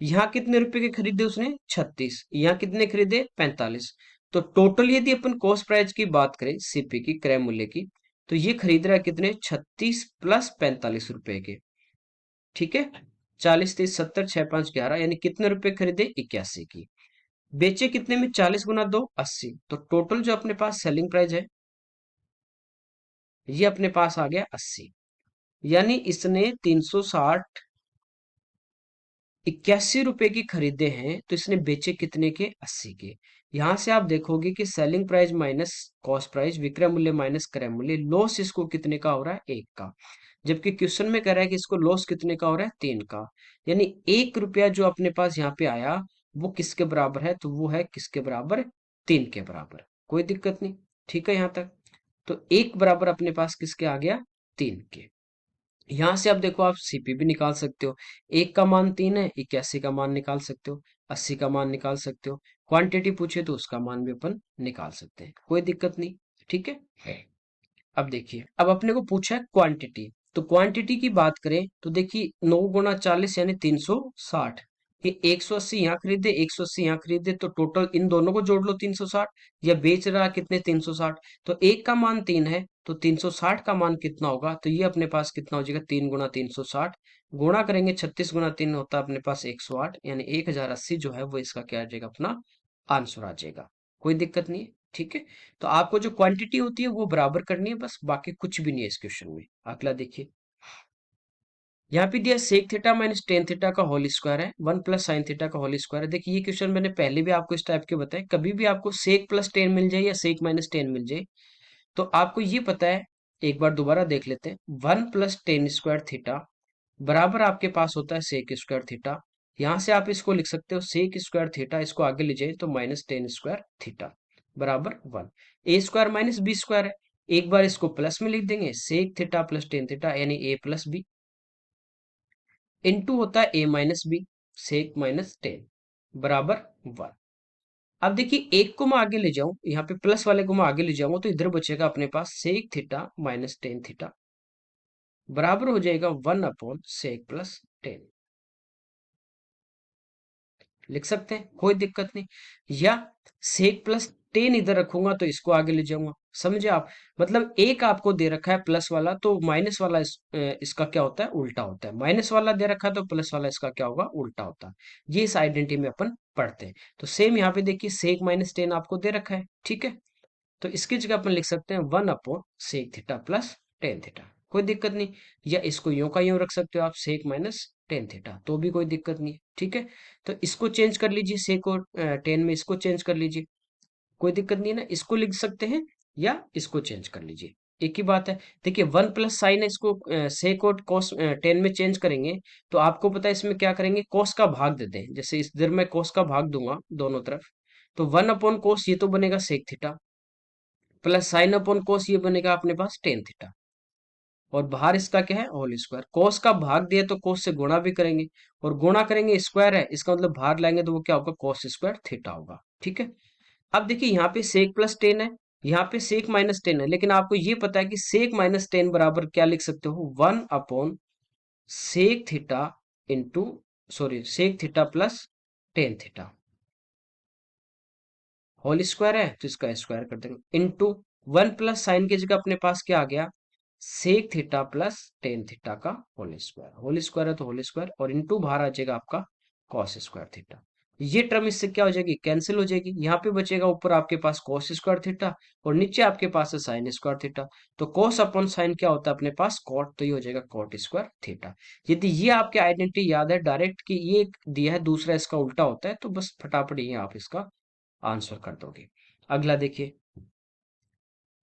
Speaker 1: यहाँ कितने रुपए के खरीदे उसने? 36। यहाँ कितने खरीदे? 45। तो टोटल यदि अपन कॉस्ट प्राइस की बात करें, सीपी की, क्रय मूल्य की, तो ये खरीद रहा है कितने? 36 प्लस 45 रुपए के। ठीक है। 40 30 70 6 5 11, यानी कितने रुपए खरीदे? 81 की। बेचे कितने में? 40 गुना 2 80। तो टोटल जो अपने पास सेलिंग प्राइस है, ये अपने पास आ गया 80। यानी इसने 360 81 रुपए की खरीदे हैं, तो इसने बेचे कितने के? 80 के। यहां से आप देखोगे कि selling price minus cost price, विक्रय मूल्य माइनस क्रय मूल्य, लॉस इसको कितने का हो रहा है? 1 का। जबकि क्वेश्चन में कह रहा है कि इसको लॉस कितने का हो रहा है? 3 का। यानी 1 रुपया जो अपने पास यहाँ पे आया, वो किसके बराबर है? तो वो है किसके बराबर? 3 के बराबर। कोई दिक्कत नहीं। ठीक है यहाँ तक। तो 1 बराबर अपने पास किसके आ गया? 3 के। यहां से आप देखो, आप सीपी भी निकाल सकते हो। 1 का मान 3 है, 81 का मान निकाल सकते हो, 80 का मान निकाल सकते हो। क्वांटिटी पूछे तो उसका मान भी अपन निकाल सकते हैं, कोई दिक्कत नहीं। ठीक है। अब देखिए, अब अपने को पूछा है क्वांटिटी। तो क्वांटिटी की बात करें तो देखिए 9 गुना 40 यानी 360। ये 180 यहाँ खरीदे, 180 यहाँ खरीदे, तो टोटल इन दोनों को जोड़ लो 360। या बेच रहा कितने? 360। तो 1 का मान 3 है, तो 360 का मान कितना होगा? तो ये अपने पास कितना हो जाएगा? 3 गुना 360 गुणा करेंगे 36 गुना 3 होता है अपने पास 108, यानी 1080 जो है वो इसका क्या आ जाएगा? अपना आंसर आ जाएगा। कोई दिक्कत नहीं है। ठीक है। तो आपको जो क्वांटिटी होती है वो बराबर करनी है, बस बाकी कुछ भी नहीं है इस क्वेश्चन में। अगला देखिए, यहाँ पे दिया sec theta minus tan theta का होल स्क्वायर है, 1 प्लस साइन थीटा का होल स्क्वायर है। देखिए ये क्वेश्चन मैंने पहले भी आपको इस टाइप के बताए। कभी भी आपको सेक प्लस टेन मिल जाए या सेक माइनस टेन मिल जाए, तो आपको ये पता है, एक बार दोबारा देख लेते हैं। 1 प्लस टेन स्क्वायर थीटा बराबर आपके पास होता है सेक स्क्वायर थीटा। यहाँ से आप इसको लिख सकते हो सेक स्क्वायर थीटा, इसको आगे ले जाए तो माइनस टेन स्क्वायर थीटा बराबर 1। A square minus B square है, एक बार इसको प्लस में लिख देंगे, sec theta plus tan theta यानी ए प्लस बी, इनटू होता है A minus B, sec minus tan बराबर 1। अब देखिए एक को मैं आगे ले जाऊं, यहाँ पे प्लस वाले को मैं आगे ले जाऊंगा, तो इधर बचेगा अपने पास sec theta minus tan theta बराबर हो जाएगा 1/सेक प्लस टेन। लिख सकते हैं, कोई दिक्कत नहीं। या सेक प्लस टेन इधर रखूंगा तो इसको आगे ले जाऊंगा। समझे आप? मतलब एक आपको दे रखा है प्लस वाला, तो माइनस वाला इसका क्या होता है? उल्टा होता है। माइनस वाला दे रखा है तो प्लस वाला इसका क्या होगा? उल्टा होता है। ये इस आइडेंटिटी में अपन पढ़ते हैं। तो सेम यहाँ पे देखिए सेक माइनस टेन आपको दे रखा है। ठीक है। तो इसकी जगह अपन लिख सकते हैं 1/सेक थीटा प्लस टेन थीटा। कोई दिक्कत नहीं। या इसको यूं का यूं रख सकते हो आप, सेक माइनस टेन थीटा, तो भी कोई दिक्कत नहीं है। ठीक है। तो इसको चेंज कर लीजिए, सेक और टेन में इसको चेंज कर लीजिए, कोई दिक्कत नहीं है ना। इसको लिख सकते हैं या इसको चेंज कर लीजिए, एक ही बात है। देखिए 1 प्लस साइन है, इसको सेक और कॉस टेन में चेंज करेंगे, तो आपको पता है इसमें क्या करेंगे? कॉस का भाग देते हैं। जैसे इस इधर मैं कॉस का भाग दूंगा दोनों तरफ, तो 1/कोस ये तो बनेगा sec theta, plus sine upon cos ये बनेगा अपने पास टेन थीटा। और बाहर इसका क्या है, होल स्क्वायर। कॉस का भाग दिया तो कॉस से गुणा भी करेंगे, और गुणा करेंगे स्क्वायर है, इसका मतलब बाहर लाएंगे तो वो क्या होगा, कॉस स्क्वायर थीटा होगा। ठीक है। अब देखिए यहाँ पे सेक प्लस टेन है, यहाँ पे सेक माइनस टेन है, लेकिन आपको ये पता है कि सेक माइनस टेन बराबर क्या लिख सकते हो, one upon sec theta into, sorry, sec theta plus tan theta, whole square है तो इसका स्क्वायर कर देंगे, इंटू वन प्लस साइन की जगह अपने पास क्या आ गया, sec theta plus tan theta का होल स्क्वायर है तो होल स्क्वायर, और इंटू बाहर आ जाएगा आपका कॉस स्क्वायर थीटा। ये टर्म इससे क्या हो जाएगी, कैंसिल हो जाएगी। यहाँ पे बचेगा ऊपर आपके पास कॉस स्क्वायर थीटा, और नीचे आपके पास है साइन स्क्वायर थीटा। तो कॉस अपॉन साइन क्या होता है अपने पास, कॉट, तो ये हो जाएगा कॉट स्क्वायर थीटा। यदि ये आपके आइडेंटिटी याद है डायरेक्ट कि ये एक दिया है दूसरा इसका उल्टा होता है, तो बस फटाफट ये आप इसका आंसर कर दोगे। अगला देखिए,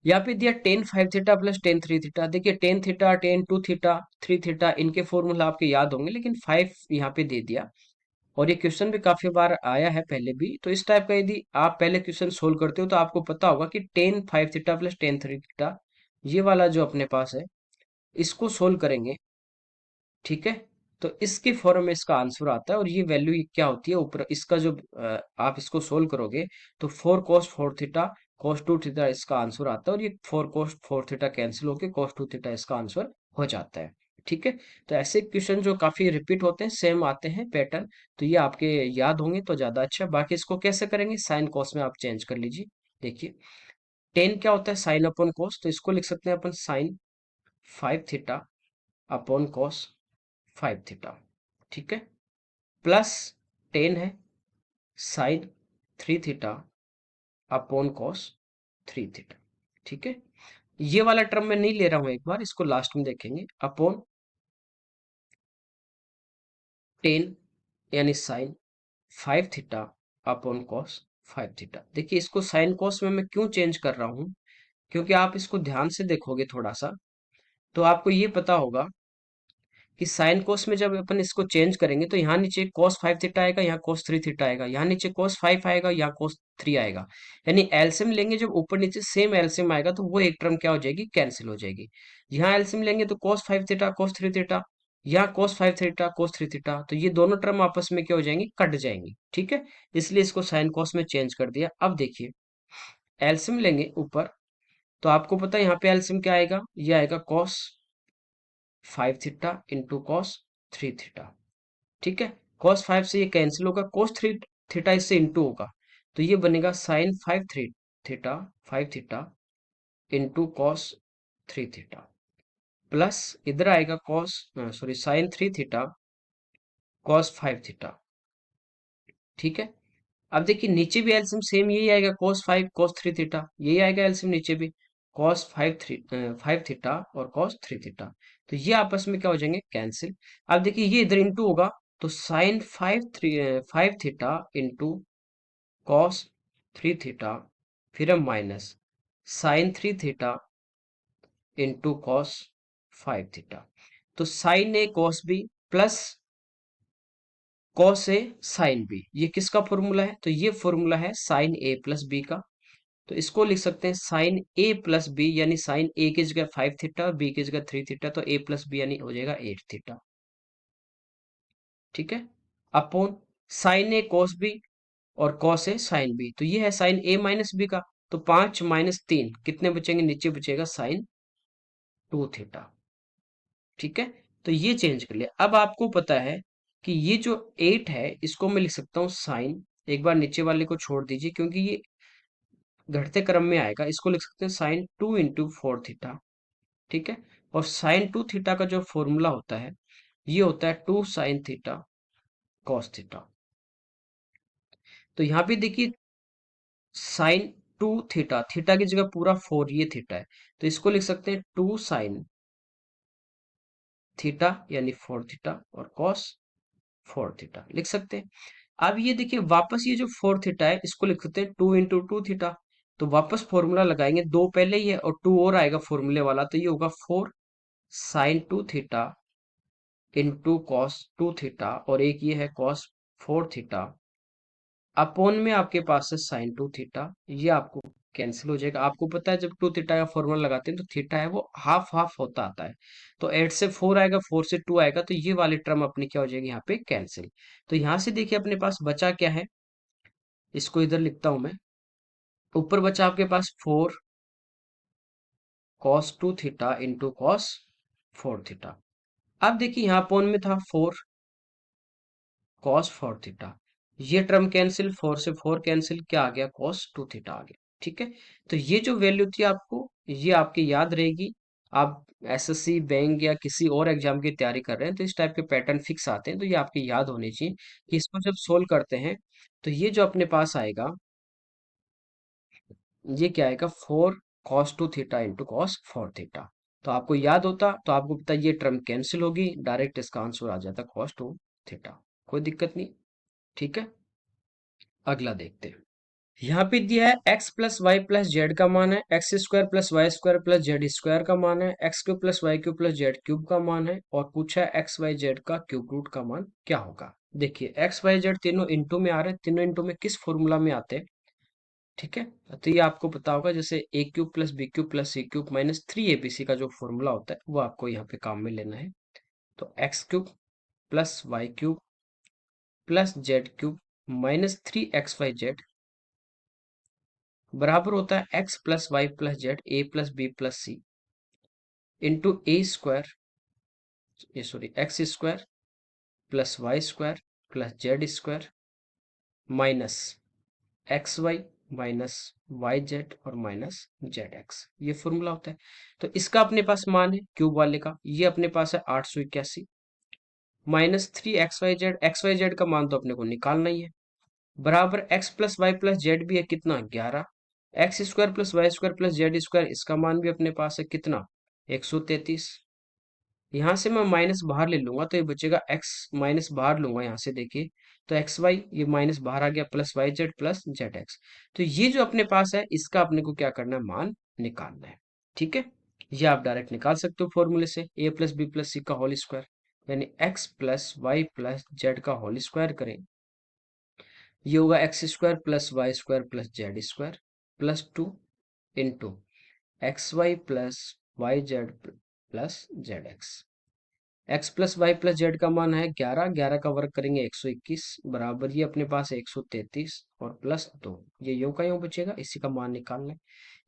Speaker 1: यहाँ पे दिया tan five theta plus tan three theta. देखिए tan theta, tan two theta, three theta, इनके फॉर्मूला आपके याद होंगे, लेकिन फाइव यहाँ पे दे दिया। और ये क्वेश्चन भी काफी बार आया है पहले भी, तो इस टाइप का यदि आप पहले क्वेश्चन सोल्व करते हो तो आपको पता होगा कि ten five theta plus tan three theta, ये वाला जो अपने पास है, इसको सोल्व करेंगे। ठीक है। तो इसके फॉर्म में इसका आंसर आता है, और ये वैल्यू क्या होती है ऊपर इसका जो आप इसको सोल्व करोगे तो four cos four theta cos two theta इसका आंसर आता है, और ये four cos four theta cancel होके कोस टू थीटा इसका आंसर हो जाता है। ठीक है। तो ऐसे क्वेश्चन जो काफी रिपीट होते हैं, सेम आते हैं पैटर्न, तो ये आपके याद होंगे तो ज्यादा अच्छा है। बाकी इसको कैसे करेंगे, साइन कॉस में आप चेंज कर लीजिए। देखिए टेन क्या होता है, साइन अपॉन कॉस, तो इसको लिख सकते हैं अपन sine five theta upon cos five theta. ठीक है। प्लस टेन है sine three theta upon cos three theta. ठीक है। ये वाला टर्म मैं नहीं ले रहा हूं, एक बार इसको लास्ट में देखेंगे, अपॉन टेन यानी sine five theta upon cos five theta. देखिए इसको साइन कॉस में मैं क्यों चेंज कर रहा हूं, क्योंकि आप इसको ध्यान से देखोगे थोड़ा सा, तो आपको ये पता होगा कि साइन कोस में जब अपन इसको चेंज करेंगे तो यहाँ नीचे cos फाइव थीटा आएगा, यहाँ cos थ्री थीटा आएगा, यहाँ नीचे cos फाइव आएगा, यहाँ cos थ्री आएगा। यानी एलसीएम लेंगे जब ऊपर नीचे सेम एलसीएम आएगा तो वो एक टर्म क्या हो जाएगी, कैंसिल हो जाएगी। यहाँ एलसीएम लेंगे तो cos five theta cos three theta, यहाँ cos five theta cos three theta, तो ये दोनों टर्म आपस में क्या हो जाएंगी, कट जाएंगी। ठीक है। इसलिए इसको साइन कॉस में चेंज कर दिया। अब देखिए एलसीएम लेंगे ऊपर, तो आपको पता है यहाँ पे एलसीएम क्या आएगा, ये आएगा cos five theta into cos three theta. ठीक है। cos फाइव से ये कैंसिल होगा, cos थ्री थीटा इससे इंटू होगा, तो ये बनेगा sine five three theta five theta into cos three theta, plus इधर आएगा cos, sorry, sine three theta cos five theta. ठीक है। अब देखिए नीचे भी एलसीएम सेम यही आएगा, cos five cos three theta, यही आएगा एलसीएम नीचे भी, cos five three five theta और cos थ्री थीटा, तो ये आपस में क्या हो जाएंगे, कैंसिल। अब देखिए ये इधर इंटू होगा, तो sine five three five theta into cos three theta, फिर हम minus sine three theta into cos five theta. तो sine A cos B plus cos A sine B, ये किसका फॉर्मूला है, तो ये फॉर्मूला है साइन ए प्लस बी का। तो इसको लिख सकते हैं साइन ए प्लस बी, यानी साइन ए की जगह फाइव थीटा और बी की जगह थ्री थीटा, तो ए प्लस बी यानी हो जाएगा एट थीटा। ठीक है। Upon sine A cos B और कॉस ए साइन बी, तो ये है साइन ए माइनस बी का, तो पांच माइनस तीन कितने बचेंगे, नीचे बचेगा साइन टू थीटा। ठीक है। तो ये चेंज कर लिया। अब आपको पता है कि ये जो एट है इसको मैं लिख सकता हूँ साइन, एक बार नीचे वाले को छोड़ दीजिए क्योंकि ये घटते क्रम में आएगा, इसको लिख सकते हैं sign two into four theta. ठीक है। और साइन टू थीटा का जो फॉर्मूला होता है ये होता है two sine theta cos theta. तो यहाँ पे देखिए साइन टू थीटा, थीटा की जगह पूरा फोर, ये थीटा है, तो इसको लिख सकते हैं टू साइन थीटा यानी फोर थीटा और कॉस फोर थीटा लिख सकते हैं। अब ये देखिए वापस ये जो फोर थीटा है इसको लिख सकते हैं टू इंटू टू थीटा, तो वापस फॉर्मूला लगाएंगे, दो पहले ही है और टू और आएगा फॉर्मूले वाला, तो ये होगा four sine to theta into cos two theta, और एक ये है कॉस फोर थीटा, अपोन में आपके पास है साइन टू थीटा, ये आपको कैंसिल हो जाएगा। आपको पता है जब टू थीटा का फॉर्मूला लगाते हैं तो थीटा है वो हाफ हाफ होता आता है। तो 8 से 4 आएगा, 4 से 2 आएगा, तो ये वाली टर्म अपनी क्या हो जाएगी यहाँ पे कैंसिल। तो यहाँ से देखिए अपने पास बचा क्या है, इसको इधर लिखता हूं मैं। ऊपर बचा आपके पास 4 cos 2 theta into cos 4 theta. अब देखिए यहाँ पोन में था 4 cos 4 थीटा, ये टर्म कैंसिल, 4 से 4 कैंसिल, क्या आ गया cos 2 थीटा आ गया। ठीक है, तो ये जो वैल्यू थी आपको, ये आपकी याद रहेगी। आप एसएससी बैंक या किसी और एग्जाम की तैयारी कर रहे हैं तो इस टाइप के पैटर्न फिक्स आते हैं, तो ये आपकी याद होनी चाहिए कि इसको जब सोल्व करते हैं तो ये जो अपने पास आएगा, ये क्या आएगा 4 cos 2 theta into cos 4 theta. तो आपको याद होता तो आपको पता ये टर्म कैंसिल होगी, डायरेक्ट इसका आंसर आ जाता cos 2 थीटा। कोई दिक्कत नहीं। ठीक है, अगला देखते हैं। यहाँ पे दिया है x plus Y plus z का मान है, x square plus Y square plus Z square का मान है, x cube plus Y cube plus Z cube का मान है, और पूछा है एक्स वाई जेड का क्यूब रूट का मान क्या होगा। देखिए एक्स वाई जेड तीनों इंटू में आ रहे हैं, तीनों इंटू में किस फॉर्मूला में आते हैं। ठीक है, तो ये आपको पता होगा, जैसे A cube plus B cube plus C cube minus 3 abc का जो फॉर्मूला होता है वो आपको यहाँ पे काम में लेना है। तो X cube plus Y cube plus Z cube minus 3 xy z बराबर होता है x plus Y plus Z A plus B plus C into A square, ये sorry X square plus Y square plus Z square minus X Y minus Y Z और minus Z X, ये formula होता है। तो इसका अपने पास मान है क्यूब वाले का, ये अपने पास है 881 माइनस 3 एक्स वाई जेड का मान तो अपने को निकालना ही है, बराबर x plus Y plus z भी है कितना 11, x square plus Y square plus Z square इसका मान भी अपने पास है कितना 133। यहाँ से मैं माइनस बाहर ले लूंगा तो ये बचेगा एक्स, माइनस बाहर लूंगा यहाँ से देखिए, तो एक्स वाई ये माइनस बाहर आ गया plus y z plus z x. तो ये जो अपने पास है इसका अपने को क्या करना है, मान निकालना है। ठीक है, ये आप डायरेक्ट निकाल सकते हो फॉर्मूले से, a plus B plus c का होल स्क्वायर यानी x plus Y plus z का होल स्क्वायर करें, ये होगा x square plus Y square plus Z square plus 2 into x y plus y z plus z x. X plus Y plus z का मान है 11, 11 का वर्ग करेंगे 121 बराबर ये अपने पास 133 और प्लस 2, ये योग का योग बचेगा, इसी का मान निकालना है।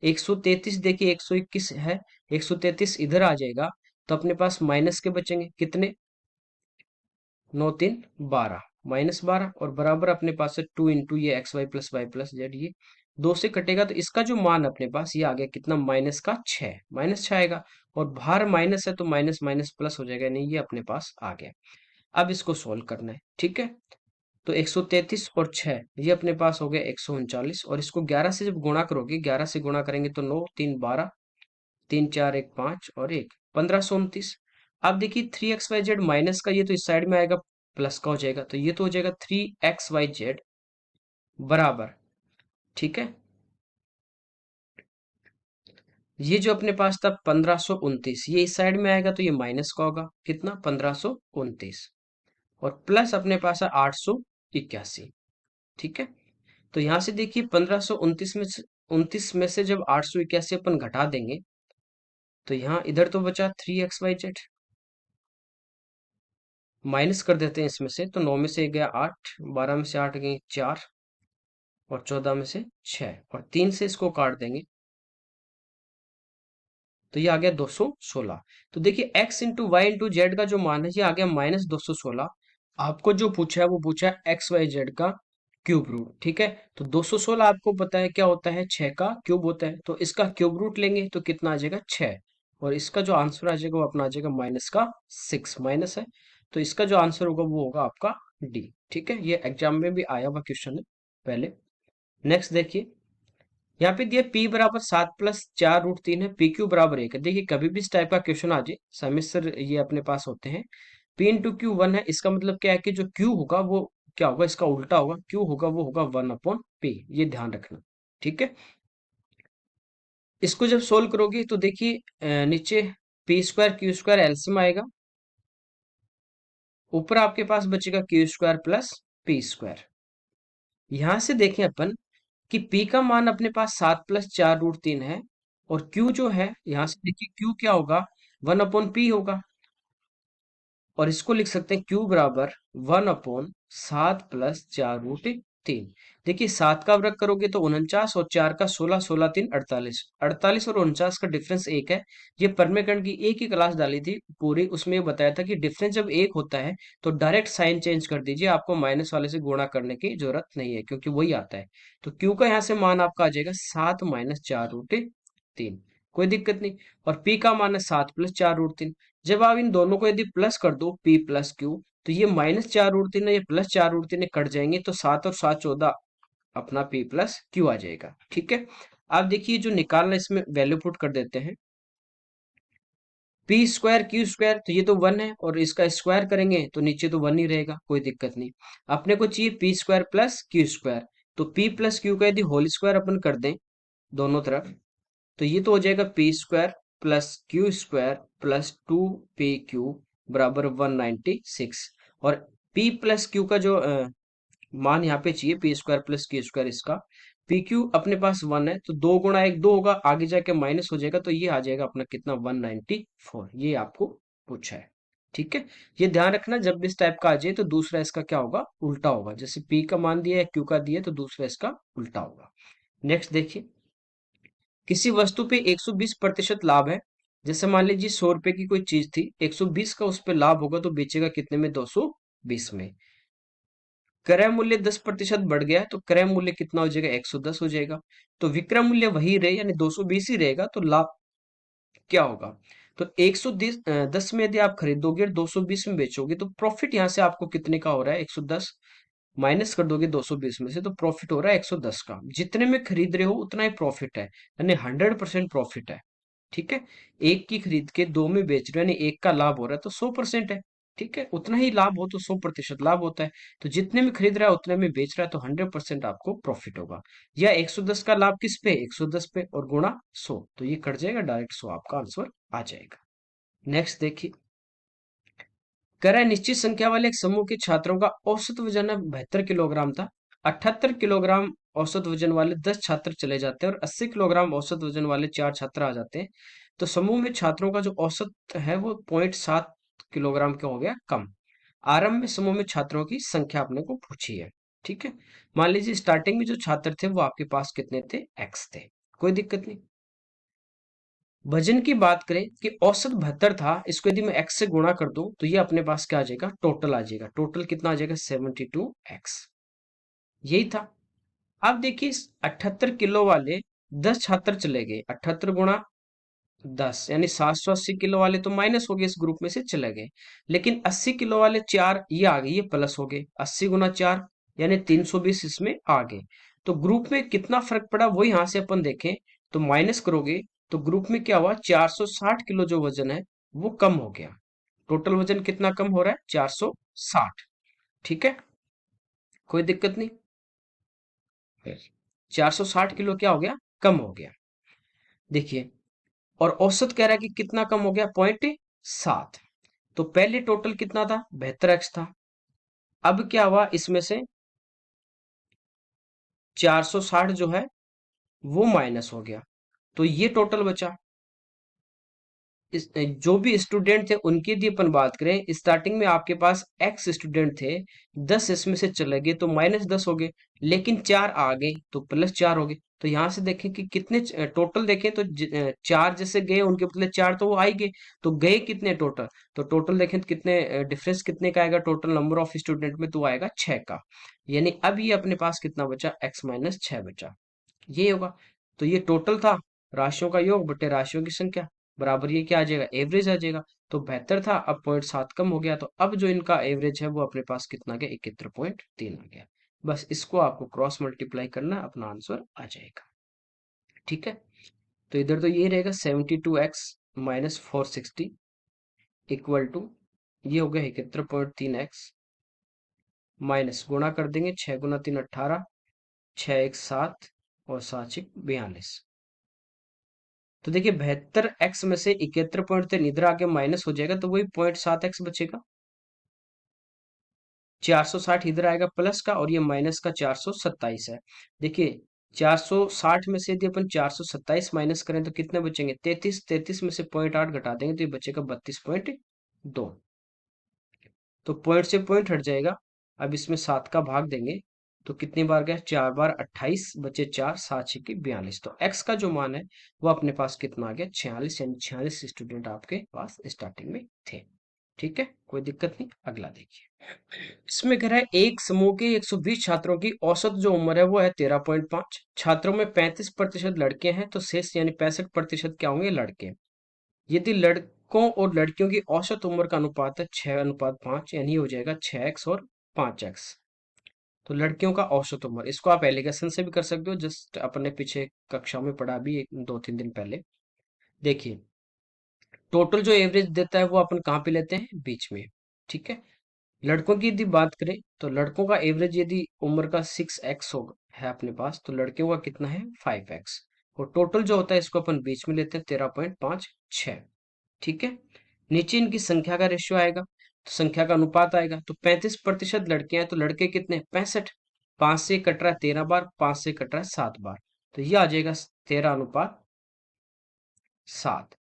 Speaker 1: 133 देखिए 121 है, 133 इधर आ जाएगा तो अपने पास माइनस के बचेंगे कितने, 9 3 12 माइनस 12 और बराबर अपने पास है 2 इंटू ये एक्स वाई प्लस जेड, ये 2 से कटेगा तो इसका जो मान अपने पास ये आ गया कितना माइनस का 6, माइनस 6 आएगा, और बाहर माइनस है तो माइनस माइनस प्लस हो जाएगा, नहीं ये अपने पास आ गया। अब इसको सोल्व करना है। ठीक है, तो 133 और 6 ये अपने पास हो गया 139, और इसको 11 से जब गुणा करोगे, 11 से गुणा करेंगे तो 9 3 12, 3 4 1 5 और 1 1529। अब देखिए 3 xy z माइनस का ये तो इस साइड में आएगा, प्लस का हो जाएगा, तो ये तो हो जाएगा 3 xy z बराबर। ठीक है, ये जो अपने पास था 1529, ये इस साइड में आएगा तो ये माइनस का होगा कितना 1529, और प्लस अपने पास है 881। ठीक है, तो यहां से देखिए 1529 में से 29 में से जब 881 अपन घटा देंगे तो यहाँ इधर तो बचा 3 xy z, माइनस कर देते हैं इसमें से, तो 9 में से गया 8, 12 में से 8 गए 4 और 14 में से 6 और 3 से इसको काट देंगे तो ये आ गया 216। तो देखिए x into y into z का जो मान है ये आ गया माइनस 216। आपको जो पूछा है वो पूछा है एक्स वाई जेड का क्यूब रूट। ठीक है, तो 216 आपको पता है क्या होता है, 6 का क्यूब होता है, तो इसका क्यूब रूट लेंगे तो कितना आ जाएगा 6, और इसका जो आंसर आ जाएगा वो अपना आ जाएगा माइनस का 6, माइनस है, तो इसका जो आंसर होगा वो होगा आपका डी। ठीक है, ये एग्जाम में भी आया हुआ क्वेश्चन है पहले। नेक्स्ट देखिए, यहाँ पे दिया p बराबर 7 प्लस 4 रूट 3 है, पी क्यू बराबर 1 है। देखिए कभी भी इस टाइप का क्वेश्चन आ जाए सेमेस्टर ये अपने पास होते हैं, p इंटू क्यू 1 है, इसका मतलब क्या है कि जो q होगा वो क्या होगा, इसका उल्टा होगा, q होगा वो होगा 1/p, ये ध्यान रखना। ठीक है, इसको जब सोल्व करोगे तो देखिए नीचे P square Q square LCM आएगा, ऊपर आपके पास बचेगा Q square plus P square. यहां से देखें अपन कि P का मान अपने पास 7 + 4√3 है, और Q जो है, यहां से देखिए Q क्या होगा, 1/P होगा। और इसको लिख सकते हैं Q बराबर 1/7 + 4√3। देखिए 7 का वर्ग करोगे तो 49, और 4 का 16, 16 3 48, 48 और 49 का डिफरेंस एक है। ये परमेकंड की एक ही क्लास डाली थी पूरी, उसमें ये बताया था कि डिफरेंस जब एक होता है तो डायरेक्ट साइन चेंज कर दीजिए, आपको माइनस वाले से गुणा करने की जरूरत नहीं है, क्योंकि वही आता है। तो Q का यहाँ से मान आपका आ जाएगा 7 - 4√3, कोई दिक्कत नहीं। और P का मान है 7 + 4√3। जब आप इन दोनों को यदि प्लस कर दो, P + Q, तो ये -4√3 है, ये +4√3 कट जाएंगे, तो 7 और 7 14, अपना P + Q आ जाएगा। ठीक है, आप देखिए जो निकालना, इसमें वैल्यू पुट कर देते हैं। P² Q², तो ये तो 1 है, और इसका स्क्वायर करेंगे तो नीचे तो 1 ही रहेगा, कोई दिक्कत नहीं। अपने को चाहिए P² + Q², तो P + Q का यदि होल स्क्वायर अपन कर दें दोनों तरफ, तो ये तो हो जाएगा P² + Q² + 2PQ बराबर 196। और P + Q का जो मान यहाँ पे चाहिए, P² + Q², इसका PQ अपने पास 1 है, तो 2 × 1 2 होगा, आगे जाके माइनस हो जाएगा, तो ये आ जाएगा अपना कितना, 194। ये आपको पूछा है। ठीक है, ये ध्यान रखना, जब भी इस टाइप का आ जाए तो दूसरा इसका क्या होगा, उल्टा होगा। जैसे P का मान दिया है, Q का दिया है, तो दूसरा इसका उल्टा होगा। नेक्स्ट देखिए, किसी वस्तु पे 120% लाभ है। जैसे मान लीजिए 100 रुपए की कोई चीज थी, 120 का उस पे लाभ होगा, तो बेचेगा कितने में, 220 में। क्रय मूल्य 10% बढ़ गया है, तो क्रय मूल्य कितना हो जाएगा, 110 हो जाएगा। तो विक्रय मूल्य वही रहे, यानी 220 ही रहेगा, तो लाभ क्या होगा। तो 110 में यदि आप खरीदोगे और 220 में बेचोगे, तो प्रॉफिट यहाँ से आपको कितने का हो रहा है, 110 माइनस कर दोगे 220 में से, तो प्रॉफिट हो रहा है 110 का। जितने में खरीद रहे हो उतना ही प्रॉफिट है, यानी 100% प्रॉफिट है। ठीक है, एक की खरीद के दो में बेच रहे हो, यानी एक का लाभ हो रहा है, तो 100% है। ठीक है, उतना ही लाभ हो तो 100% लाभ होता है। तो जितने में खरीद रहा है उतने में बेच रहा है, तो 100% आपको प्रॉफिट होगा। या 110 का लाभ किस पे, 110 पे, और गुणा 100, तो ये कट जाएगा, डायरेक्ट 100 आपका आंसर आ जाएगा। नेक्स्ट देखिए, करें निश्चित संख्या वाले एक समूह के छात्रों का औसत वजन 72 किलोग्राम था। 78 किलोग्राम औसत वजन वाले 10 छात्र चले जाते हैं, और 80 किलोग्राम औसत वजन वाले 4 छात्र आ जाते हैं। तो समूह में छात्रों का जो औसत है वो 0.7 किलोग्राम का हो गया कम। आरंभ में समूह में छात्रों की संख्या अपने को पूछी है। ठीक है, मान लीजिए स्टार्टिंग में जो छात्र थे वो आपके पास कितने थे, एक्स थे, कोई दिक्कत नहीं। वजन की बात करें कि औसत 72 था, इसको यदि मैं x से गुणा कर दूं, तो ये अपने पास क्या आ जाएगा, टोटल आ जाएगा। टोटल कितना आ जाएगा, 72x। यही था। अब देखिए 78 किलो वाले 10 छात्र चले गए, 78 × 10 यानी 780 किलो वाले तो माइनस हो गए, इस ग्रुप में से चले गए। लेकिन 80 किलो वाले 4 ये आ गए, ये प्लस हो गए, 80 × 4 यानी 320 इसमें आ गए। तो ग्रुप में कितना फर्क पड़ा वो यहां से अपन देखें, तो माइनस करोगे तो ग्रुप में क्या हुआ, 460 किलो जो वजन है वो कम हो गया। टोटल वजन कितना कम हो रहा है, 460। ठीक है, कोई दिक्कत नहीं। 460 किलो क्या हो गया, कम हो गया। देखिए, और औसत कह रहा है कि कितना कम हो गया, 0.7। तो पहले टोटल कितना था, 72x था। अब क्या हुआ, इसमें से 460 जो है वो माइनस हो गया, तो ये टोटल बचा। जो भी स्टूडेंट थे उनकी यदि अपन बात करें, स्टार्टिंग में आपके पास एक्स स्टूडेंट थे, 10 इसमें से चले गए तो -10 हो गए, लेकिन 4 आ गए तो +4 हो गए। तो यहां से देखें कि कितने टोटल देखें तो 4 जैसे गए उनके बदले 4 तो वो आ ही गए, तो गए कितने टोटल, तो टोटल देखें तो कितने डिफरेंस कितने का आएगा, टोटल नंबर ऑफ स्टूडेंट में तो आएगा 6 का। यानी अब ये अपने पास कितना बचा, x - 6 बचा, ये होगा। तो ये टोटल था, राशियों का योग बटे राशियों की संख्या, बराबर ये क्या आ जाएगा, एवरेज आ जाएगा। तो 72 था, अब 0.7 कम हो गया, तो अब जो इनका एवरेज है वो अपने पास कितना आ गया, 71.3 आ गया। बस इसको आपको क्रॉस मल्टीप्लाई करना, अपना आंसर आ जाएगा। ठीक है, तो इधर तो ये रहेगा 72x - 460 इक्वल टू, ये हो गया 71.3x, माइनस गुणा कर देंगे, 6 × 3 18, 6 × 1 7, और 7 × 6 42। तो देखिए 72x में से 71.3 इधर आके माइनस हो जाएगा, तो वही 0.7x बचेगा। 460 इधर आएगा प्लस का, और ये माइनस का 427 है। देखिए 460 में से यदि अपन 427 माइनस करें तो कितने बचेंगे? 33। 33 में से 0.8 घटा देंगे तो ये बचेगा 32.2। तो पॉइंट से पॉइंट हट जाएगा। अब इसमें 7 का भाग देंगे तो कितनी बार गया? 4 बार 28, बचे 4, 7 6 42। तो एक्स का जो मान है वो अपने पास कितना आ गया? 46, यानी 46 स्टूडेंट आपके पास स्टार्टिंग में थे। ठीक है, कोई दिक्कत नहीं। अगला देखिए, इसमें कह रहा है एक समूह के 120 छात्रों की औसत जो उम्र है वो है 13.5। छात्रों में 35% लड़के हैं तो शेष यानी 65% क्या होंगे? लड़के। यदि लड़कों और लड़कियों की औसत उम्र का अनुपात है 6:5, यानी हो जाएगा 6x और 5x। तो लड़कियों का औसत उम्र, इसको आप एलिगेशन से भी कर सकते हो, जस्ट अपने पीछे कक्षा में पढ़ा भी एक 2-3 दिन पहले। देखिए, टोटल जो एवरेज देता है वो अपन कहाँ पे लेते हैं? बीच में। ठीक है, लड़कों की यदि बात करें तो लड़कों का एवरेज यदि उम्र का 6x हो है अपने पास, तो लड़कियों का कितना है? 5x। और टोटल जो होता है इसको अपन बीच में लेते हैं 13.56। ठीक है, नीचे इनकी संख्या का रेशियो आएगा, तो संख्या का अनुपात आएगा। तो 35% लड़के हैं तो लड़के कितने? 65। 5 से कट रहा है 13 बार, 5 से कट रहा है 7 बार, तो ये आ जाएगा 13:7।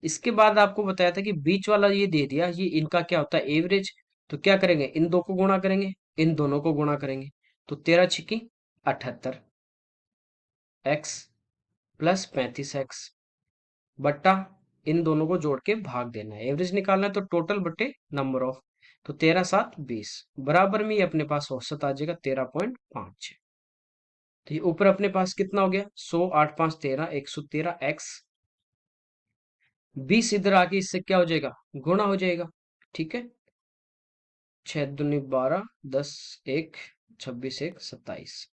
Speaker 1: इसके बाद आपको बताया था कि बीच वाला ये दे दिया, ये इनका क्या होता है? एवरेज। तो क्या करेंगे? इन दो को गुणा करेंगे, इन दोनों को गुणा करेंगे। तो 13 छिकी 78 एक्स प्लस 35x बट्टा इन दोनों को जोड़ के भाग देना है। एवरेज निकालना है तो टोटल बटे नंबर ऑफ। तो 13×7=20, बराबर में ये अपने पास औसत आ जाएगा 13.5। तो ये ऊपर अपने पास कितना हो गया? 100, 8 5 13, 113x। 20 इधर आके इससे क्या हो जाएगा? गुणा हो जाएगा। ठीक है, 6 दूनी 12, 10 1 26 1 27,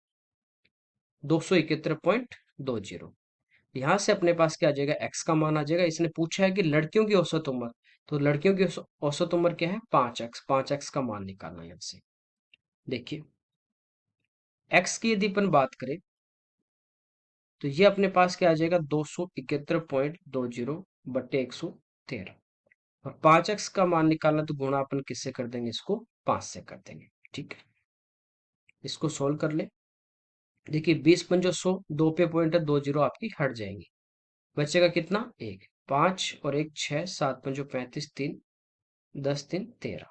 Speaker 1: 271.20। यहाँ से अपने पास क्या आ जाएगा? एक्स का मान आ जाएगा। इसने पूछा है कि लड़कियों की औसत उम्र, तो लड़कियों की औसत उम्र क्या है? 5x। 5x का मान निकालना है यहाँ से। देखिए, एक्स की यदि अपन बात करें तो ये अपने पास क्या आ जाएगा? 271.20 बट्टे 113। और 5x का मान निकालना तो गुणा अपन किससे कर देंगे? इसको 5 से कर देंगे। ठीक है, इसको सोल्व कर ले। देखिए, 20×5 2 पे पॉइंट है, 2 जीरो आपकी हट जाएंगी। बचेगा कितना? 1। 5 और 1 6, 7×5 = 35, 3 10 3 13।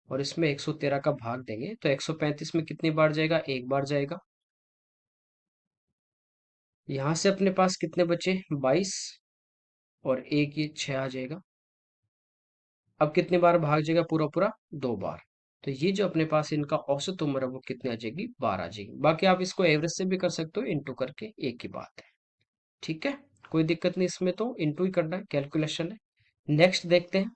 Speaker 1: और इसमें 113 का भाग देंगे तो 135 में कितनी बार जाएगा? एक बार जाएगा। यहां से अपने पास कितने बचे? 22। और एक ये 6 आ जाएगा। अब कितनी बार भाग जाएगा? पूरा पूरा 2 बार। तो ये जो अपने पास इनका औसत उम्र है वो कितनी आ जाएगी? 12 आ जाएगी। बाकी आप इसको एवरेज से भी कर सकते हो, इंटू करके, एक ही बात है। ठीक है, कोई दिक्कत नहीं, इसमें तो इंटू ही करना है, कैलकुलेशन है। नेक्स्ट देखते हैं।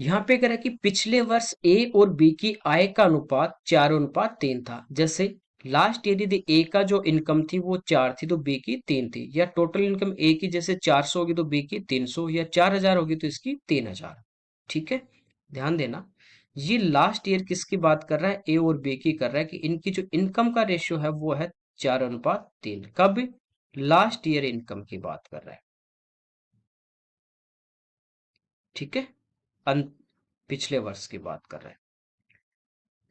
Speaker 1: यहाँ पे कह रहा है कि पिछले वर्ष ए और बी की आय का अनुपात 4:3 था। जैसे लास्ट ईयर यदि ए का जो इनकम थी वो 4 थी तो बी की 3 थी, या टोटल इनकम ए की जैसे 400 होगी तो बी की 300, या 4000 होगी तो इसकी 3000। ठीक है, ध्यान देना, ये लास्ट ईयर किसकी बात कर रहा है? ए और बी की कर रहा है कि इनकी जो इनकम का रेशियो है वो है 4:3। कब? लास्ट ईयर इनकम की बात कर रहा है। ठीक है, पिछले वर्ष की बात कर रहा है।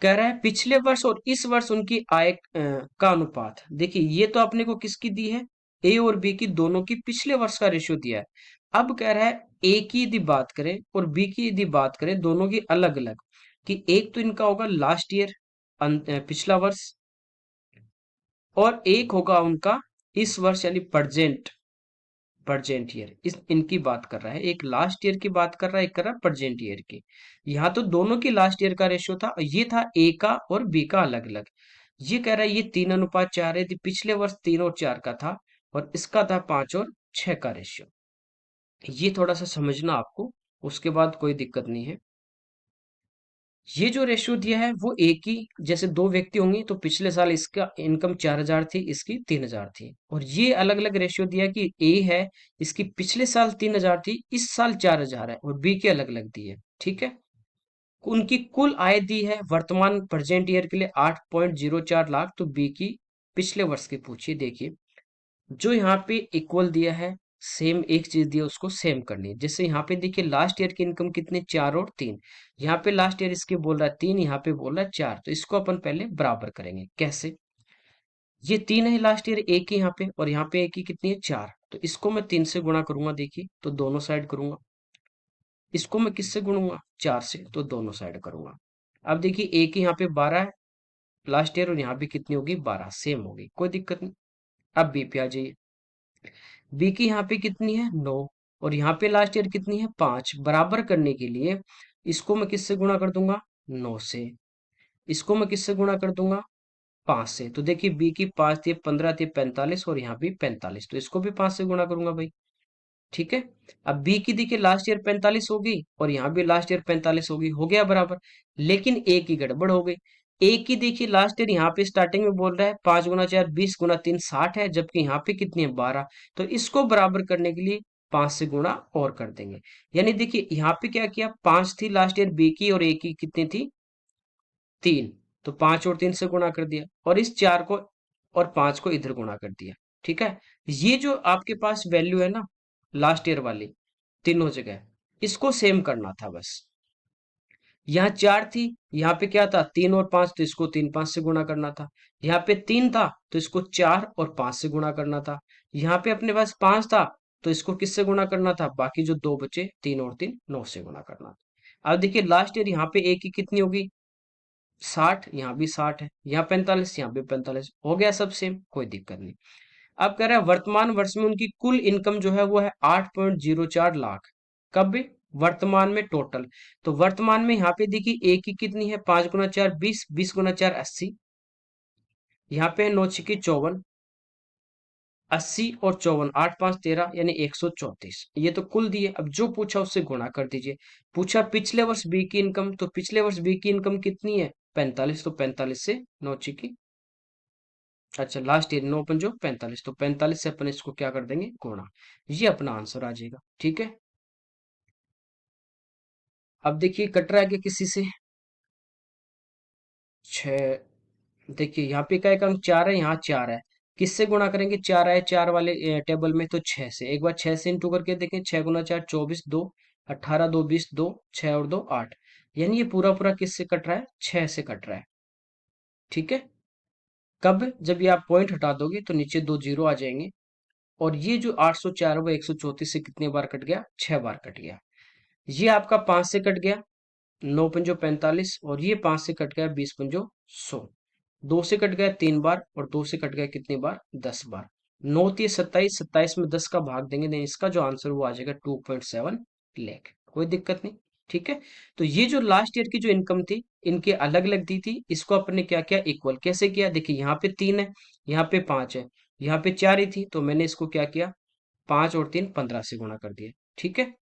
Speaker 1: कह रहा है पिछले वर्ष और इस वर्ष उनकी आय का अनुपात। देखिए, ये तो अपने को किसकी दी है? ए और बी की, दोनों की पिछले वर्ष का रेशियो दिया है। अब कह रहा है ए की यदि बात करें और बी की यदि बात करें, दोनों की अलग अलग, कि एक तो इनका होगा लास्ट ईयर, पिछला वर्ष, और एक होगा उनका इस वर्ष यानी प्रेजेंट। प्रेजेंट ईयर, इस इनकी बात कर रहा है। एक लास्ट ईयर की बात कर रहा है, एक कर रहा है प्रेजेंट ईयर की। यहाँ तो दोनों की लास्ट ईयर का रेशियो था, ये था ए का और बी का अलग अलग। ये कह रहा है ये 3:4 है, पिछले वर्ष 3 और 4 का था, और इसका था 5 और 6 का रेशियो। ये थोड़ा सा समझना आपको, उसके बाद कोई दिक्कत नहीं है। ये जो रेशियो दिया है वो एक ही, जैसे दो व्यक्ति होंगे तो पिछले साल इसका इनकम 4000 थी, इसकी 3000 थी, और ये अलग अलग रेशियो दिया कि ए है, इसकी पिछले साल 3000 थी, इस साल 4000 है, और बी के अलग अलग दी है। ठीक है, उनकी कुल आय दी है वर्तमान प्रेजेंट ईयर के लिए 8.04 लाख, तो बी की पिछले वर्ष की पूछिए। देखिए, जो यहाँ पे इक्वल दिया है, सेम एक चीज दिया उसको सेम करनी है। जैसे यहाँ पे देखिए लास्ट ईयर की इनकम कितनी? 4 और 3। यहाँ पे लास्ट ईयर इसके बोल रहा है 3, यहाँ पे बोल रहा है 4, तो इसको अपन पहले बराबर करेंगे। कैसे? ये 3 है लास्ट ईयर, एक ही यहाँ पे, और यहाँ पे एक ही कितनी है 4, तो इसको मैं 3 से गुणा करूंगा, देखिए तो दोनों साइड करूंगा। इसको मैं किससे गुणूंगा, 4 से, तो दोनों साइड करूंगा। अब देखिए एक ही यहाँ पे 12 है लास्ट ईयर, और यहाँ भी कितनी होगी 12, सेम होगी, कोई दिक्कत नहीं। अब बी पे आ जाइए। बी की यहाँ पे कितनी है 9, और यहाँ पे लास्ट ईयर कितनी है 5, बराबर करने के लिए इसको मैं किससे गुणा कर दूंगा 9 से, इसको मैं किससे गुणा कर दूंगा 5 से। तो देखिए बी की 5 थी 15 थी 45, और यहाँ भी 45, तो इसको भी 5 से गुणा करूंगा भाई। ठीक है। अब बी की देखिए लास्ट ईयर 45 होगी, और यहाँ भी लास्ट ईयर 45 होगी, हो गया बराबर। लेकिन ए की गड़बड़ हो गई। ए की देखिए लास्ट ईयर यहाँ पे स्टार्टिंग में बोल रहा है 5 गुना 4 20 गुना 3 60 है, जबकि यहाँ पे कितनी है 12। तो इसको बराबर करने के लिए 5 से गुणा और कर देंगे। यानी देखिए यहाँ पे क्या किया, 5 थी लास्ट ईयर बी की, और ए की कितनी थी 3, तो 5 और 3 से गुणा कर दिया, और इस 4 को और 5 को इधर गुणा कर दिया। ठीक है। ये जो आपके पास वैल्यू है ना लास्ट ईयर वाली, तीनों जगह, इसको सेम करना था बस। यहाँ 4 थी, यहाँ पे क्या था 3 और 5, तो इसको 3 5 से गुणा करना था। यहाँ पे 3 था, तो इसको 4 और 5 से गुणा करना था। यहाँ पे अपने पास 5 था, तो इसको किससे गुणा करना था, बाकी जो दो बचे 3 और 3 9 से गुणा करना था। अब देखिए लास्ट ईयर यहाँ पे एक की कितनी होगी 60, यहाँ भी 60 है, यहाँ 45, यहाँ भी 45, हो गया सब सेम, कोई दिक्कत नहीं। अब कह रहा है वर्तमान वर्ष में उनकी कुल इनकम जो है वो है 8.04 लाख। कब भी, वर्तमान में टोटल। तो वर्तमान में यहाँ पे देखिए एक की कितनी है 5 गुना 4 20, 20 गुना 4 80, यहाँ पे 9 6 54, 80 और 54, 8 5 13, यानी 134। ये तो कुल दिए, अब जो पूछा उससे गुणा कर दीजिए। पूछा पिछले वर्ष बी की इनकम, तो पिछले वर्ष बी की इनकम कितनी है 45, तो 45 से 9 अच्छा लास्ट ईयर 9 पंजो 45, तो 45 से अपन इसको क्या कर देंगे गुणा। ये अपना आंसर आ जाएगा। ठीक है। अब देखिए कट रहा है क्या किसी से, 6, देखिए यहाँ पे का एक अंक 4 है, यहाँ 4 है, किससे गुणा करेंगे, 4 आए 4 वाले टेबल में, तो 6 से, एक बार 6 से इंटू करके देखें, 6 गुना 4 24, 2 18 2 20, 2 6 और 2 8, यानी ये पूरा पूरा किससे कट रहा है 6 से कट रहा है। ठीक है। कब, जब ये आप पॉइंट हटा दोगे तो नीचे दो जीरो आ जाएंगे, और ये जो 804 वो 134 से कितने बार कट गया 6 बार कट गया। ये आपका 5 से कट गया, 9 पंजो 45, और ये 5 से कट गया 20 पंजो 100, 2 से कट गया 3 बार, और 2 से कट गया कितनी बार 10 बार। 9 3 27, 27 में 10 का भाग देंगे, नहीं इसका जो आंसर वो आ जाएगा 2.7 लाख, कोई दिक्कत नहीं। ठीक है। तो ये जो लास्ट ईयर की जो इनकम थी इनके अलग अलग दी थी, इसको अपन ने क्या किया इक्वल, कैसे किया, देखिए यहाँ पे 3 है, यहाँ पे 5 है, यहाँ पे 4 ही थी, तो मैंने इसको क्या किया 5 और 3 15 से गुणा कर दिया। ठीक है।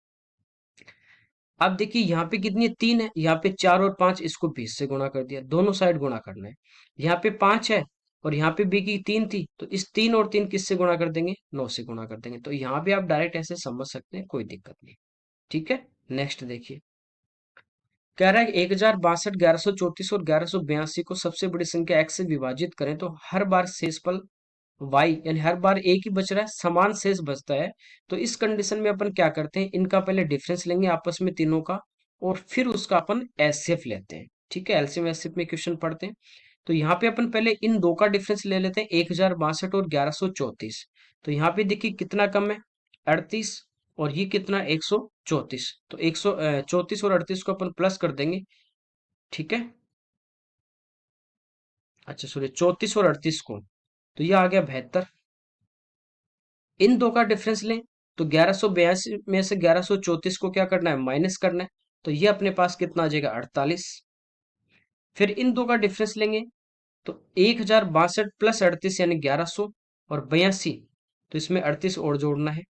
Speaker 1: अब देखिए यहाँ पे कितनी है 3 है, यहाँ पे 4 और 5, इसको 20 से गुणा कर दिया, दोनों साइड गुणा करना है। यहाँ पे 5 है, और यहाँ पे बी की 3 थी, तो इस 3 और 3 किससे गुणा कर देंगे 9 से गुणा कर देंगे, तो यहाँ भी आप डायरेक्ट ऐसे समझ सकते हैं, कोई दिक्कत नहीं। ठीक है। नेक्स्ट देखिए, कह रहा है 1062, 1134 और 1182 को सबसे बड़ी संख्या x से विभाजित करें तो हर बार शेषफल y, यानी हर बार एक ही बच रहा है, समान शेष बचता है। तो इस कंडीशन में अपन क्या करते हैं, इनका पहले डिफरेंस लेंगे आपस में तीनों का, और फिर उसका अपन एचसीएफ लेते हैं। ठीक है, एलसीएम एचसीएफ में क्वेश्चन पढ़ते हैं। तो यहाँ पे अपन पहले इन दो का डिफरेंस ले लेते हैं, 1062 और 1134। तो यहाँ पे देखिए कितना कम है 38, और ये कितना 134, तो 134 और 38 को अपन प्लस कर देंगे। ठीक है। अच्छा सॉरी 34 और 38 को, तो ये आ गया 72। इन दो का डिफरेंस लें, तो 1182 में से 1134 को क्या करना है माइनस करना है, तो ये अपने पास कितना आ जाएगा 48। फिर इन दो का डिफरेंस लेंगे, तो 1062 प्लस 38 यानी 1100, और 82, तो इसमें 38 और जोड़ना है,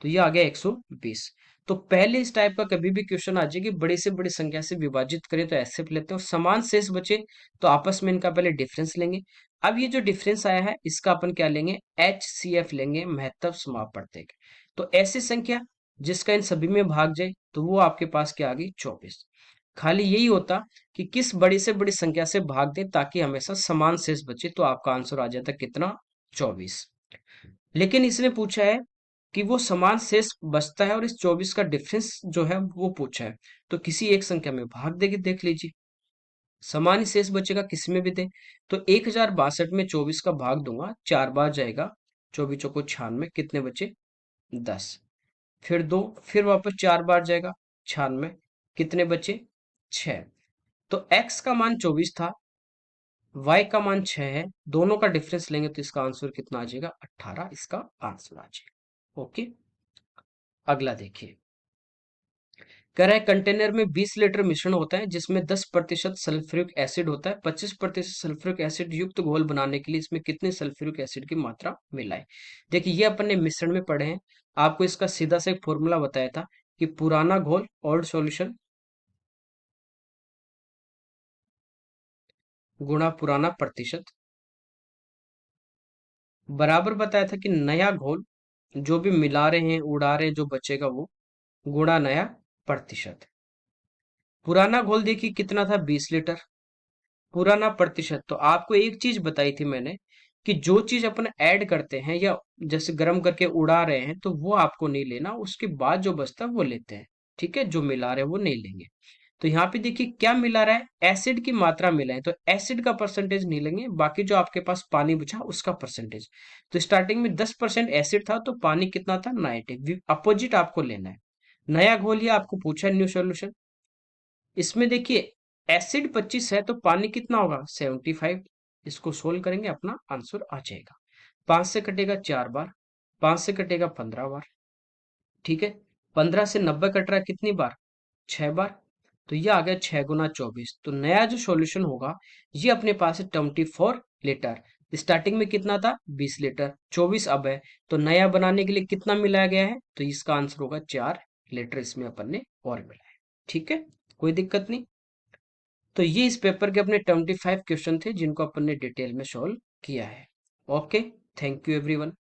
Speaker 1: तो ये आ गया 120। तो पहले इस टाइप का कभी भी क्वेश्चन आ जाए कि बड़ी से बड़ी संख्या से विभाजित करें तो ऐसे लेते हैं, और समान शेष बचे तो आपस में इनका पहले डिफरेंस लेंगे। अब ये जो डिफरेंस आया है इसका अपन क्या लेंगे एच सी एफ लेंगे, महत्तव समापवर्तक। तो ऐसी संख्या जिसका इन सभी में भाग जाए तो वो आपके पास क्या आ गई 24। खाली यही होता कि किस बड़ी से बड़ी संख्या से भाग दें ताकि हमेशा समान शेष बचे, तो आपका आंसर आ जाता कितना 24। लेकिन इसने पूछा है कि वो समान शेष बचता है, और इस 24 का डिफरेंस जो है वो पूछा है, तो किसी एक संख्या में भाग देगी, देख लीजिए समान ही शेष बचेगा किसी में भी दे। तो 1062 में 24 का भाग दूंगा, 4 बार जाएगा, 24 चौको 96, कितने बचे? 10। फिर 2, फिर वापस 4 बार जाएगा, 96, कितने बचे? 6। तो x का मान 24 था, y का मान 6 है, दोनों का डिफरेंस लेंगे तो इसका आंसर कितना आ जाएगा? 18, इसका आंसर आ जाएगा। ओके, अगला देखिए। कह रहा है कंटेनर में 20 लीटर मिश्रण होता है जिसमें 10% सल्फ्यूरिक एसिड होता है। 25% सल्फ्यूरिक एसिड युक्त घोल बनाने के लिए इसमें कितने सल्फ्यूरिक एसिड की मात्रा मिलाए? देखिए ये अपन ने मिश्रण में पढ़े हैं। आपको इसका सीधा सा एक फॉर्मूला बताया था कि पुराना घोल ओल्ड सॉल्यूशन गुणा पुराना प्रतिशत, बराबर बताया था कि नया घोल जो भी मिला रहे हैं उड़ा रहे हैं जो बचेगा वो, गुणा नया प्रतिशत। पुराना घोल देखिए कितना था? 20 लीटर। पुराना प्रतिशत, तो आपको एक चीज बताई थी मैंने कि जो चीज अपन ऐड करते हैं या जैसे गर्म करके उड़ा रहे हैं तो वो आपको नहीं लेना, उसके बाद जो बचता है वो लेते हैं। ठीक है, जो मिला रहे हैं वो नहीं लेंगे। तो यहाँ पे देखिए क्या मिला रहा है? एसिड की मात्रा मिला है, तो एसिड का परसेंटेज नहीं लेंगे, बाकी जो आपके पास पानी बचा उसका परसेंटेज। तो स्टार्टिंग में 10% एसिड था तो पानी कितना था? 90। अपोजिट आपको लेना है। नया घोल ये आपको पूछा है न्यू सॉल्यूशन। इसमें देखिए एसिड 25 है तो पानी कितना होगा? 75। इसको सोल्व करेंगे अपना आंसर आ जाएगा। 5 से कटेगा 4 बार, 5 से कटेगा 15 बार। ठीक है, 15 से 90 कट रहा है कितनी बार? 6 बार। तो ये आ गया 6 गुना 24। तो नया जो सॉल्यूशन होगा ये अपने पास है 24 लीटर। स्टार्टिंग में कितना था? 20 लीटर, 24 अब है, तो नया बनाने के लिए कितना मिलाया गया है? तो इसका आंसर होगा 4 लीटर, इसमें अपन ने और मिलाया है। ठीक है, कोई दिक्कत नहीं। तो ये इस पेपर के अपने 25 क्वेश्चन थे जिनको अपन ने डिटेल में सॉल्व किया है। Okay, thank you everyone.